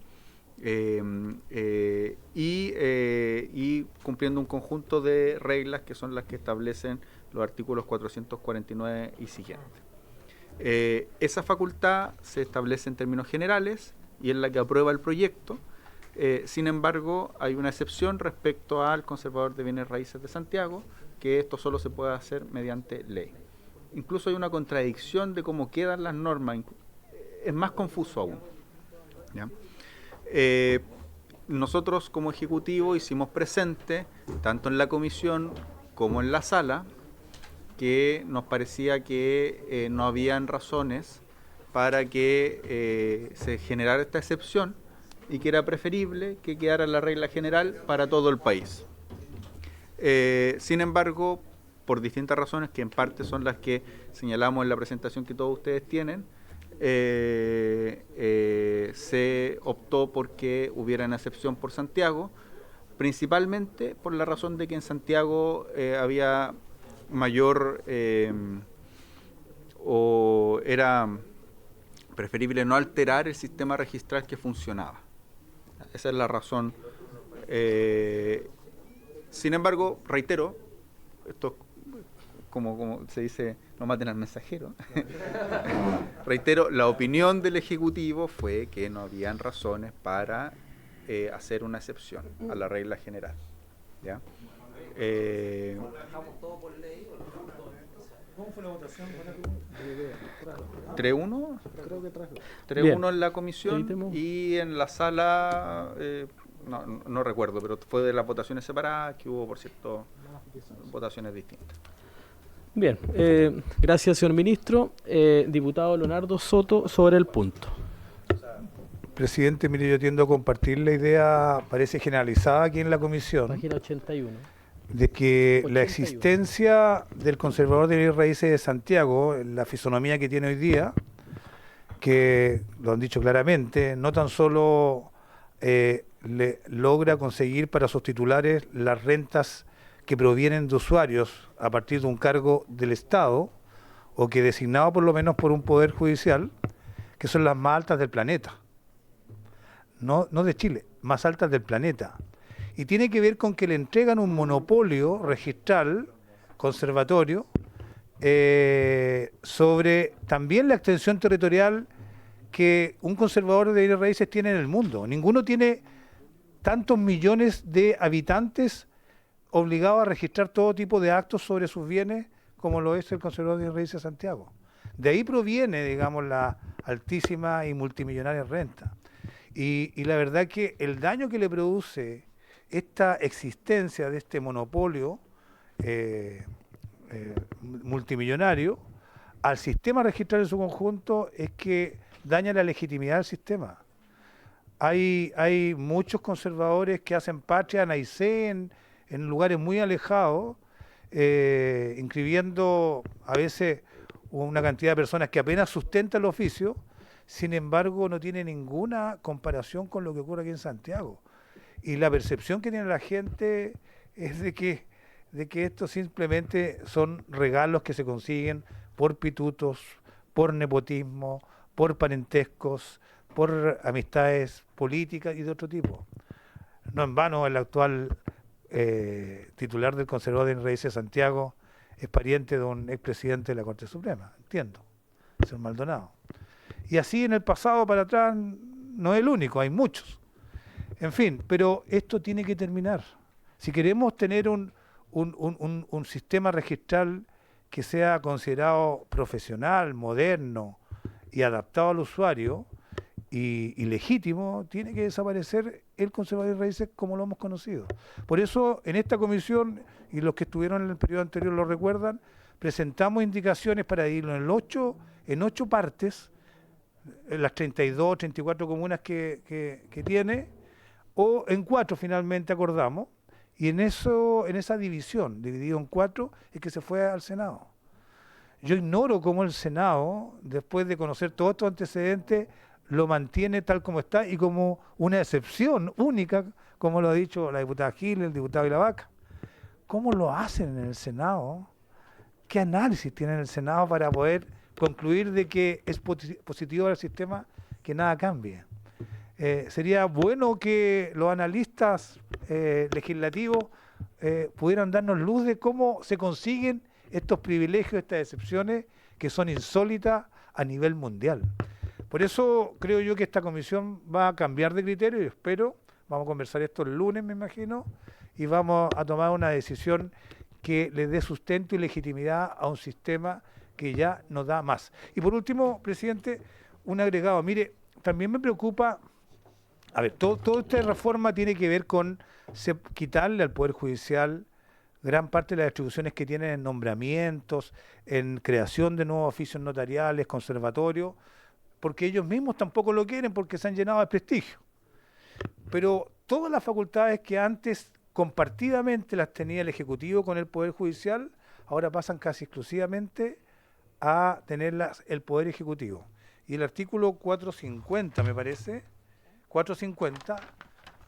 Y cumpliendo un conjunto de reglas que son las que establecen los artículos 449 y siguientes. Esa facultad se establece en términos generales y es la que aprueba el proyecto. Sin embargo, hay una excepción respecto al conservador de bienes raíces de Santiago, que esto solo se puede hacer mediante ley. Incluso hay una contradicción de cómo quedan las normas, es más confuso aún, ¿ya? Nosotros como Ejecutivo hicimos presente, tanto en la comisión como en la sala, que nos parecía que no habían razones para que se generara esta excepción y que era preferible que quedara la regla general para todo el país. Sin embargo, por distintas razones, que en parte son las que señalamos en la presentación que todos ustedes tienen, se optó porque hubiera una excepción por Santiago, principalmente por la razón de que en Santiago había mayor o era preferible no alterar el sistema registral que funcionaba. Esa es la razón. Sin embargo, reitero, esto como se dice, no maten al mensajero. Reitero, la opinión del Ejecutivo fue que no habían razones para hacer una excepción a la regla general. ¿Ya? ¿Cómo fue la votación? 3-1. Creo que 3-2. 3-1 en la comisión y en la sala, no recuerdo, pero fue de las votaciones separadas, que hubo, por cierto, votaciones distintas. Bien, gracias, señor ministro. Diputado Leonardo Soto, sobre el punto. Presidente, mire, yo tiendo a compartir la idea, parece generalizada aquí en la comisión, Página 81. de que 81. la existencia del conservador de bienes raíces de Santiago, la fisonomía que tiene hoy día, que lo han dicho claramente, no tan solo le logra conseguir para sus titulares las rentas que provienen de usuarios a partir de un cargo del Estado, o que designado por lo menos por un poder judicial, que son las más altas del planeta. No de Chile, más altas del planeta. Y tiene que ver con que le entregan un monopolio registral, conservatorio, sobre también la extensión territorial que un conservador de bienes raíces tiene en el mundo. Ninguno tiene tantos millones de habitantes obligados a registrar todo tipo de actos sobre sus bienes como lo es el conservador de bienes raíces de Santiago. De ahí proviene, digamos, la altísima y multimillonaria renta. Y la verdad que el daño que le produce esta existencia de este monopolio multimillonario al sistema registral en su conjunto es que daña la legitimidad del sistema. Hay muchos conservadores que hacen patria en Aysén, en lugares muy alejados, inscribiendo a veces una cantidad de personas que apenas sustentan el oficio. Sin embargo, no tiene ninguna comparación con lo que ocurre aquí en Santiago. Y la percepción que tiene la gente es de que estos simplemente son regalos que se consiguen por pitutos, por nepotismo, por parentescos, por amistades políticas y de otro tipo. No en vano el actual titular del Conservador de Bienes Raíces de Santiago es pariente de un expresidente de la Corte Suprema, entiendo, el señor Maldonado. Y así en el pasado para atrás no es el único, hay muchos. En fin, pero esto tiene que terminar. Si queremos tener un sistema registral que sea considerado profesional, moderno y adaptado al usuario y legítimo, tiene que desaparecer el conservador de raíces como lo hemos conocido. Por eso, en esta comisión, y los que estuvieron en el periodo anterior lo recuerdan, presentamos indicaciones para dividirlo en 8 partes, en las 32, 34 comunas que tiene, o en 4 finalmente acordamos, y en esa división, dividido en 4, es que se fue al Senado. Yo ignoro cómo el Senado, después de conocer todos estos antecedentes, lo mantiene tal como está y como una excepción única, como lo ha dicho la diputada Gil, el diputado de la Vaca. ¿Cómo lo hacen en el Senado? ¿Qué análisis tienen en el Senado para poder concluir de que es positivo para el sistema que nada cambie? Sería bueno que los analistas legislativos pudieran darnos luz de cómo se consiguen estos privilegios, estas excepciones que son insólitas a nivel mundial. Por eso creo yo que esta comisión va a cambiar de criterio y espero, vamos a conversar esto el lunes, me imagino, y vamos a tomar una decisión que le dé sustento y legitimidad a un sistema que ya no da más. Y por último, presidente, un agregado. Mire, también me preocupa, a ver, toda esta reforma tiene que ver con quitarle al Poder Judicial gran parte de las atribuciones que tienen en nombramientos, en creación de nuevos oficios notariales, conservatorios, porque ellos mismos tampoco lo quieren porque se han llenado de prestigio. Pero todas las facultades que antes compartidamente las tenía el Ejecutivo con el Poder Judicial, ahora pasan casi exclusivamente a tenerlas el Poder Ejecutivo. Y el artículo 450, me parece, 450,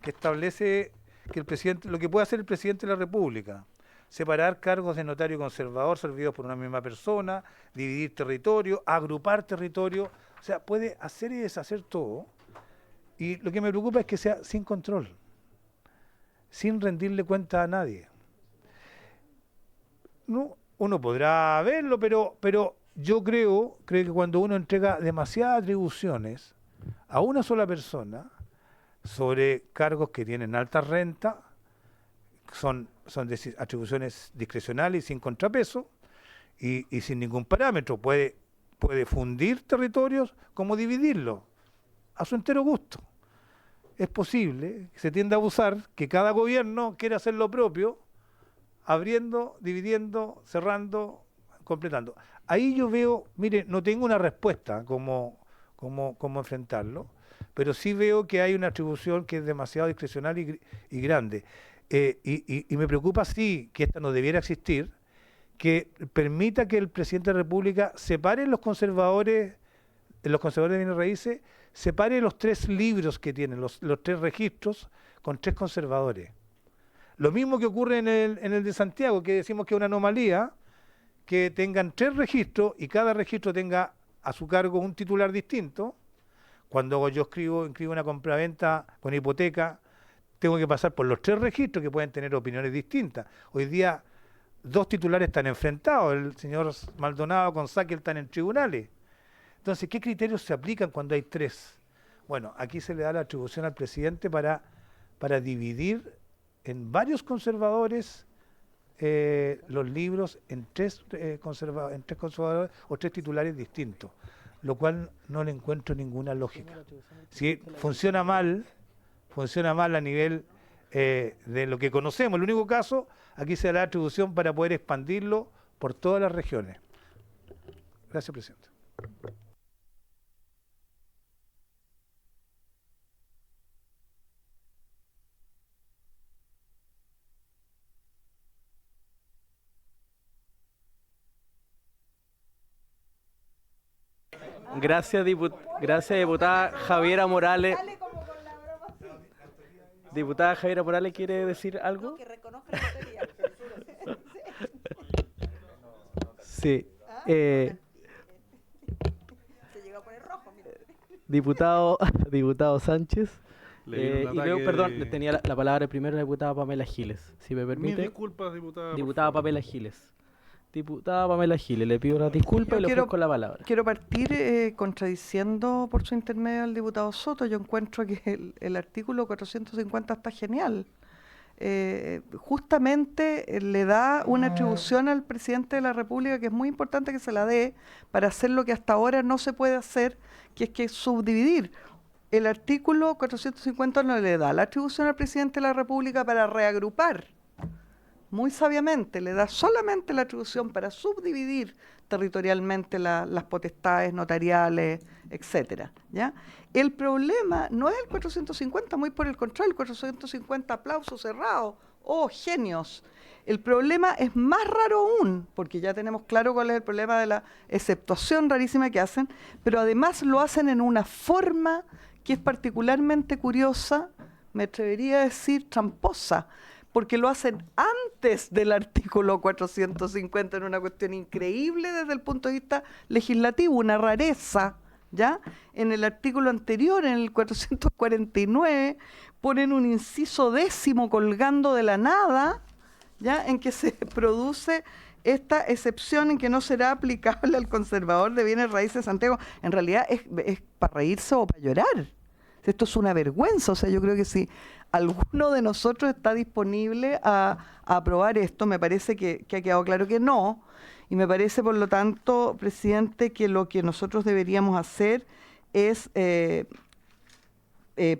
que establece que el presidente, lo que puede hacer el presidente de la República, separar cargos de notario conservador servidos por una misma persona, dividir territorio, agrupar territorio, o sea, puede hacer y deshacer todo. Y lo que me preocupa es que sea sin control, sin rendirle cuenta a nadie. No, uno podrá verlo, pero yo creo que cuando uno entrega demasiadas atribuciones a una sola persona sobre cargos que tienen alta renta, son atribuciones discrecionales y sin contrapeso y sin ningún parámetro. Puede fundir territorios como dividirlos a su entero gusto. Es posible que se tienda a abusar, que cada gobierno quiera hacer lo propio, abriendo, dividiendo, cerrando, completando. Ahí yo veo, mire, no tengo una respuesta cómo enfrentarlo, pero sí veo que hay una atribución que es demasiado discrecional y grande. Y me preocupa, sí, que esta no debiera existir, que permita que el presidente de la República separe los conservadores de bienes raíces, separe los 3 libros que tienen, los 3 registros, con 3 conservadores. Lo mismo que ocurre en el de Santiago, que decimos que es una anomalía, que tengan 3 registros y cada registro tenga a su cargo un titular distinto. Cuando yo inscribo una compraventa con hipoteca, tengo que pasar por los 3 registros que pueden tener opiniones distintas. Hoy día 2 titulares están enfrentados, el señor Maldonado con Saque están en tribunales. Entonces, ¿qué criterios se aplican cuando hay 3? Bueno, aquí se le da la atribución al presidente para dividir en varios conservadores los libros en 3 conservadores o 3 titulares distintos, lo cual no le encuentro ninguna lógica. Si funciona mal a nivel de lo que conocemos. El único caso, aquí se da la atribución para poder expandirlo por todas las regiones. Gracias, presidente. Gracias, diputada Javiera Morales. Diputada Javiera Morales, ¿quiere decir algo? No, que reconozca la autoría. Sí. Se llegó a poner rojo, mira. Diputado Sánchez. Le y luego, perdón, tenía la palabra primero la diputada Pamela Giles, si me permite. Mis disculpas, diputada. Diputada Pamela Giles. Diputada Pamela Giles, le pido una disculpa y le ofrezco la palabra. Quiero partir contradiciendo por su intermedio al diputado Soto. Yo encuentro que el artículo 450 está genial. Justamente le da una atribución al presidente de la República que es muy importante que se la dé para hacer lo que hasta ahora no se puede hacer, que es que subdividir. El artículo 450 no le da la atribución al presidente de la República para reagrupar. Muy sabiamente, le da solamente la atribución para subdividir territorialmente las potestades notariales, etcétera, ¿ya? El problema no es el 450, muy por el contrario, el 450 aplauso cerrado, oh, genios. El problema es más raro aún, porque ya tenemos claro cuál es el problema de la exceptuación rarísima que hacen, pero además lo hacen en una forma que es particularmente curiosa, me atrevería a decir tramposa, porque lo hacen antes del artículo 450 en una cuestión increíble desde el punto de vista legislativo, una rareza, ¿ya? En el artículo anterior, en el 449, ponen un inciso 10º colgando de la nada, ¿ya? En que se produce esta excepción en que no será aplicable al conservador de bienes raíces de Santiago. En realidad es para reírse o para llorar. Esto es una vergüenza, o sea, yo creo que si alguno de nosotros está disponible a aprobar esto, me parece que ha quedado claro que no, y me parece, por lo tanto, presidente, que lo que nosotros deberíamos hacer es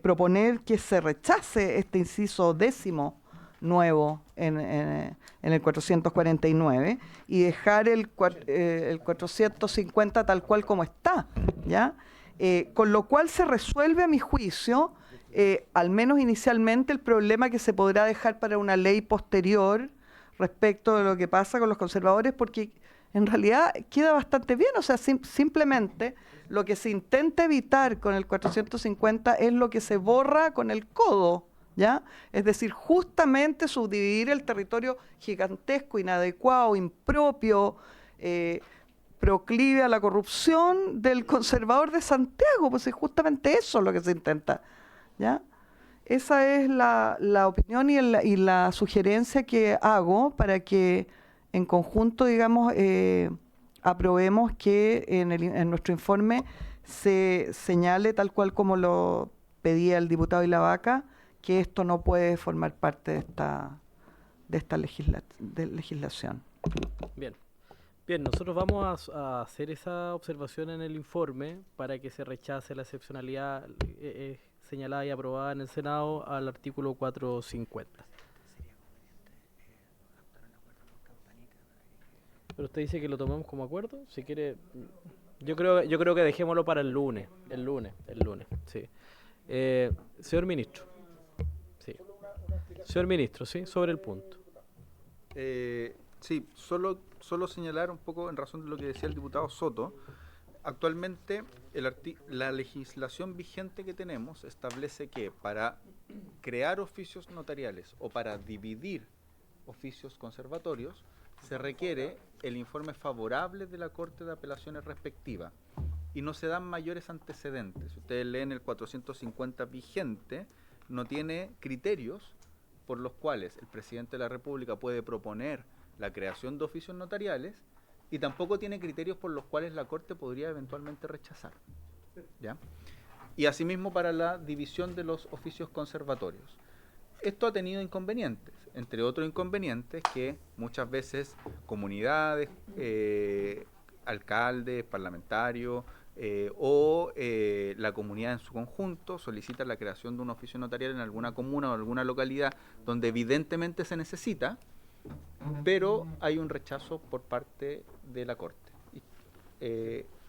proponer que se rechace este inciso 10º nuevo en el 449 y dejar el 450 tal cual como está, ¿ya? Con lo cual se resuelve, a mi juicio, al menos inicialmente, el problema que se podrá dejar para una ley posterior respecto de lo que pasa con los conservadores, porque en realidad queda bastante bien. O sea, simplemente lo que se intenta evitar con el 450 es lo que se borra con el codo, ¿ya? Es decir, justamente subdividir el territorio gigantesco, inadecuado, impropio, proclive a la corrupción del conservador de Santiago, pues es justamente eso lo que se intenta, ¿ya? Esa es la opinión y la sugerencia que hago para que en conjunto, digamos, aprobemos que en nuestro informe se señale, tal cual como lo pedía el diputado Ilavaca, que esto no puede formar parte de esta legislación. Bien. Bien, nosotros vamos a hacer esa observación en el informe para que se rechace la excepcionalidad señalada y aprobada en el Senado al artículo 450. Pero usted dice que lo tomemos como acuerdo, si quiere, yo creo que dejémoslo para el lunes, sí. Señor ministro, sí. Señor ministro, sí, sobre el punto. Sí, solo señalar un poco en razón de lo que decía el diputado Soto. Actualmente la legislación vigente que tenemos establece que para crear oficios notariales o para dividir oficios conservatorios se requiere el informe favorable de la Corte de Apelaciones respectiva y no se dan mayores antecedentes. Ustedes leen el 450 vigente, no tiene criterios por los cuales el presidente de la República puede proponer la creación de oficios notariales y tampoco tiene criterios por los cuales la Corte podría eventualmente rechazar. ¿Ya? Y asimismo para la división de los oficios conservatorios. Esto ha tenido inconvenientes, entre otros inconvenientes que muchas veces comunidades, alcaldes, parlamentarios o la comunidad en su conjunto solicitan la creación de un oficio notarial en alguna comuna o alguna localidad donde evidentemente se necesita, pero hay un rechazo por parte de la Corte.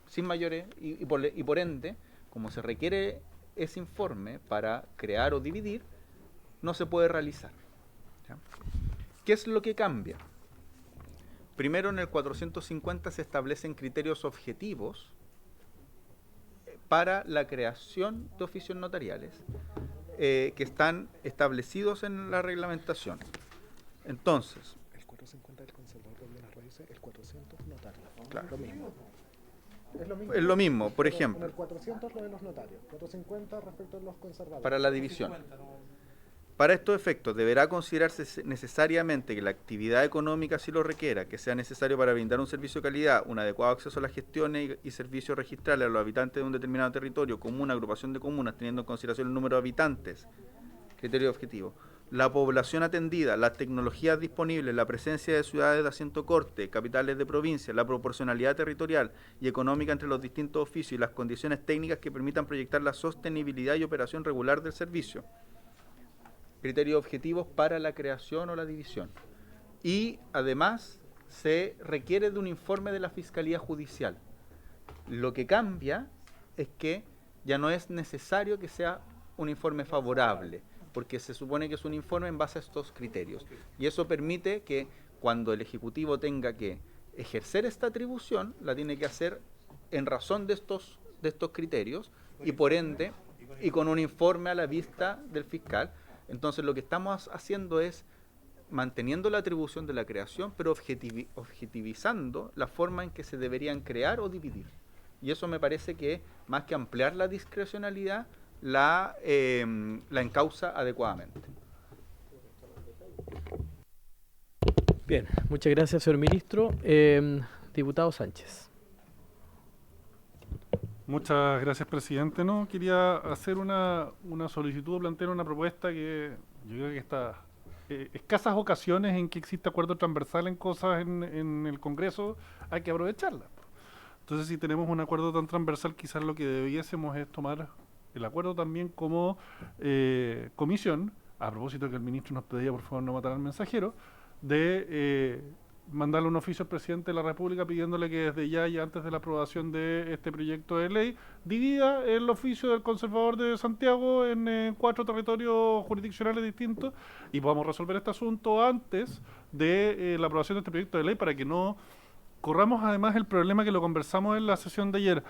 Sin mayores, y por ende, como se requiere ese informe para crear o dividir, no se puede realizar. ¿Ya? ¿Qué es lo que cambia? Primero, en el 450 se establecen criterios objetivos para la creación de oficios notariales que están establecidos en la reglamentación. Entonces, el 450 del conservador de las raíces, el 400 notario. Claro. Lo mismo. Es lo mismo, por pero ejemplo. En el 400 lo de los notarios, 450 respecto a los conservadores. Para la división. Para estos efectos, deberá considerarse necesariamente que la actividad económica así lo requiera, que sea necesario para brindar un servicio de calidad, un adecuado acceso a las gestiones y servicios registrales a los habitantes de un determinado territorio, comuna, agrupación de comunas, teniendo en consideración el número de habitantes, criterio objetivo, la población atendida, las tecnologías disponibles, la presencia de ciudades de asiento corte, capitales de provincia, la proporcionalidad territorial y económica entre los distintos oficios y las condiciones técnicas que permitan proyectar la sostenibilidad y operación regular del servicio. Criterios objetivos para la creación o la división. Y además se requiere de un informe de la Fiscalía Judicial. Lo que cambia es que ya no es necesario que sea un informe favorable, porque se supone que es un informe en base a estos criterios. Y eso permite que cuando el Ejecutivo tenga que ejercer esta atribución, la tiene que hacer en razón de estos criterios y por ende, y con un informe a la vista del fiscal. Entonces lo que estamos haciendo es manteniendo la atribución de la creación, pero objetivizando la forma en que se deberían crear o dividir. Y eso me parece que, más que ampliar la discrecionalidad, la encausa adecuadamente. Bien, muchas gracias, señor ministro. Diputado Sánchez. Muchas gracias, presidente. No, quería hacer una solicitud o plantear una propuesta que yo creo que estas escasas ocasiones en que existe acuerdo transversal en cosas en el Congreso hay que aprovecharlas. Entonces, si tenemos un acuerdo tan transversal, quizás lo que debiésemos es tomar el acuerdo también como comisión, a propósito de que el ministro nos pedía por favor no matar al mensajero, de mandarle un oficio al presidente de la República pidiéndole que desde ya y antes de la aprobación de este proyecto de ley divida el oficio del conservador de Santiago en 4 territorios jurisdiccionales distintos y podamos resolver este asunto antes de la aprobación de este proyecto de ley, para que no corramos además el problema que lo conversamos en la sesión de ayer,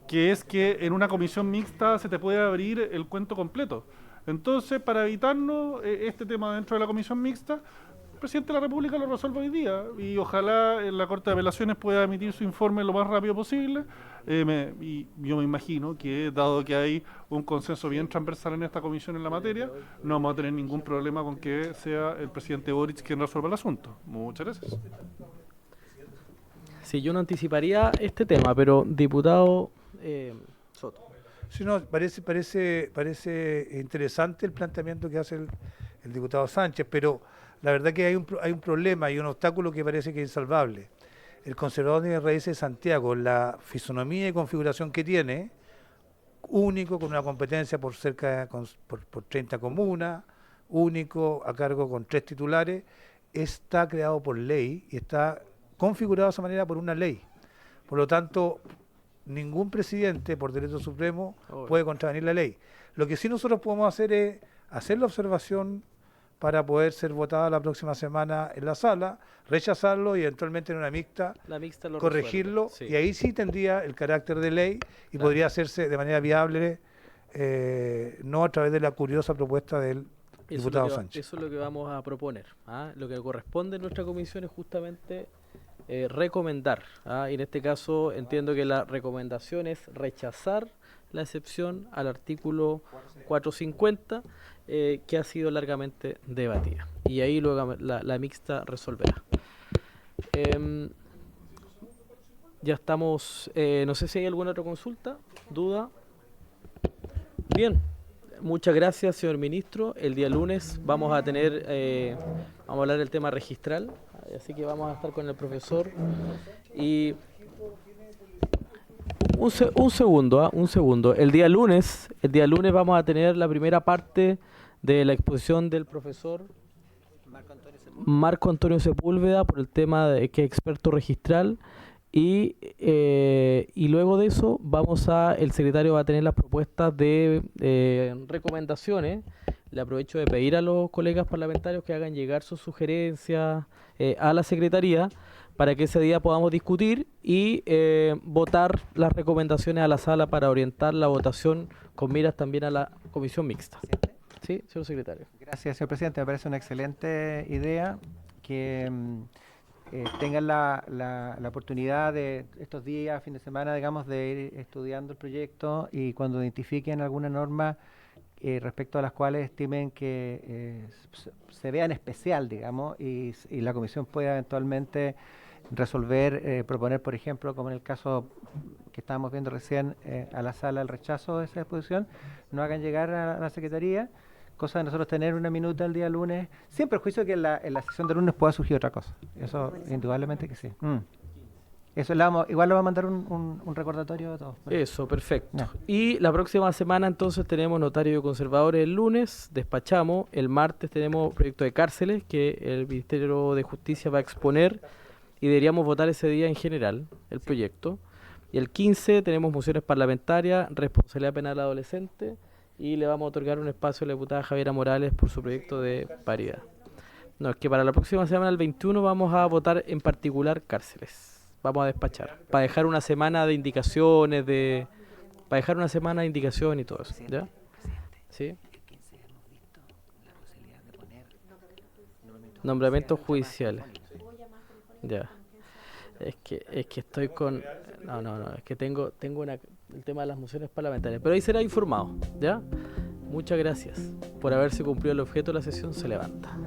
que es que en una comisión mixta se te puede abrir el cuento completo. Entonces, para evitarnos este tema dentro de la comisión mixta, presidente de la República lo resuelva hoy día y ojalá la Corte de Apelaciones pueda emitir su informe lo más rápido posible. Y yo me imagino que, dado que hay un consenso bien transversal en esta comisión en la materia, no vamos a tener ningún problema con que sea el presidente Boric quien resuelva el asunto. Muchas gracias. Sí, yo no anticiparía este tema, pero diputado Soto. Sí, no, parece interesante el planteamiento que hace el diputado Sánchez, pero la verdad que hay un problema y un obstáculo que parece que es insalvable. El conservador de raíces de Santiago, la fisonomía y configuración que tiene, único, con una competencia por 30 comunas, único, a cargo con 3 titulares, está creado por ley y está configurado de esa manera por una ley. Por lo tanto, ningún presidente por derecho supremo puede contravenir la ley. Lo que sí nosotros podemos hacer es hacer la observación para poder ser votada la próxima semana en la sala, rechazarlo y eventualmente en una mixta corregirlo, sí. Y ahí sí tendría el carácter de ley y podría hacerse de manera viable, no a través de la curiosa propuesta del diputado Sánchez. Eso es lo que vamos a proponer. Lo que corresponde en nuestra comisión es justamente recomendar. Y en este caso entiendo que la recomendación es rechazar la excepción al artículo 450 que ha sido largamente debatida. Y ahí luego la mixta resolverá. Ya estamos, no sé si hay alguna otra consulta, duda. Bien, muchas gracias, señor ministro. El día lunes vamos a hablar del tema registral, así que vamos a estar con el profesor. Y un segundo. El día lunes vamos a tener la primera parte de la exposición del profesor Marco Antonio Sepúlveda por el tema de que es experto registral. Y luego de eso el secretario va a tener las propuestas de recomendaciones. Le aprovecho de pedir a los colegas parlamentarios que hagan llegar sus sugerencias a la secretaría para que ese día podamos discutir y votar las recomendaciones a la sala para orientar la votación con miras también a la comisión mixta. Sí, señor secretario. Gracias, señor presidente. Me parece una excelente idea que tengan la oportunidad de estos días, fin de semana, digamos, de ir estudiando el proyecto y cuando identifiquen alguna norma respecto a las cuales estimen que se vea en especial, digamos, y la comisión pueda eventualmente resolver, proponer, por ejemplo, como en el caso que estábamos viendo recién, a la sala el rechazo de esa exposición, no hagan llegar a la Secretaría, cosa de nosotros tener una minuta el día lunes, sin perjuicio que en la sesión de lunes pueda surgir otra cosa. Eso indudablemente que sí. Eso igual le va a mandar un recordatorio a todos. Eso, perfecto. No. Y la próxima semana entonces tenemos notario de conservadores el lunes, despachamos. El martes tenemos proyecto de cárceles que el Ministerio de Justicia va a exponer y deberíamos votar ese día en general el proyecto. Y el 15 tenemos mociones parlamentarias, responsabilidad penal adolescente y le vamos a otorgar un espacio a la diputada Javiera Morales por su proyecto de paridad. No, es que para la próxima semana, el 21, vamos a votar en particular cárceles. Vamos a despachar, para dejar una semana de indicaciones, y todo eso, ¿ya? ¿Sí? Nombramientos judiciales. Ya. Es que estoy con... No, es que tengo el tema de las mociones parlamentarias, pero ahí será informado, ¿ya? Muchas gracias. Por haberse cumplido el objeto de la sesión, se levanta.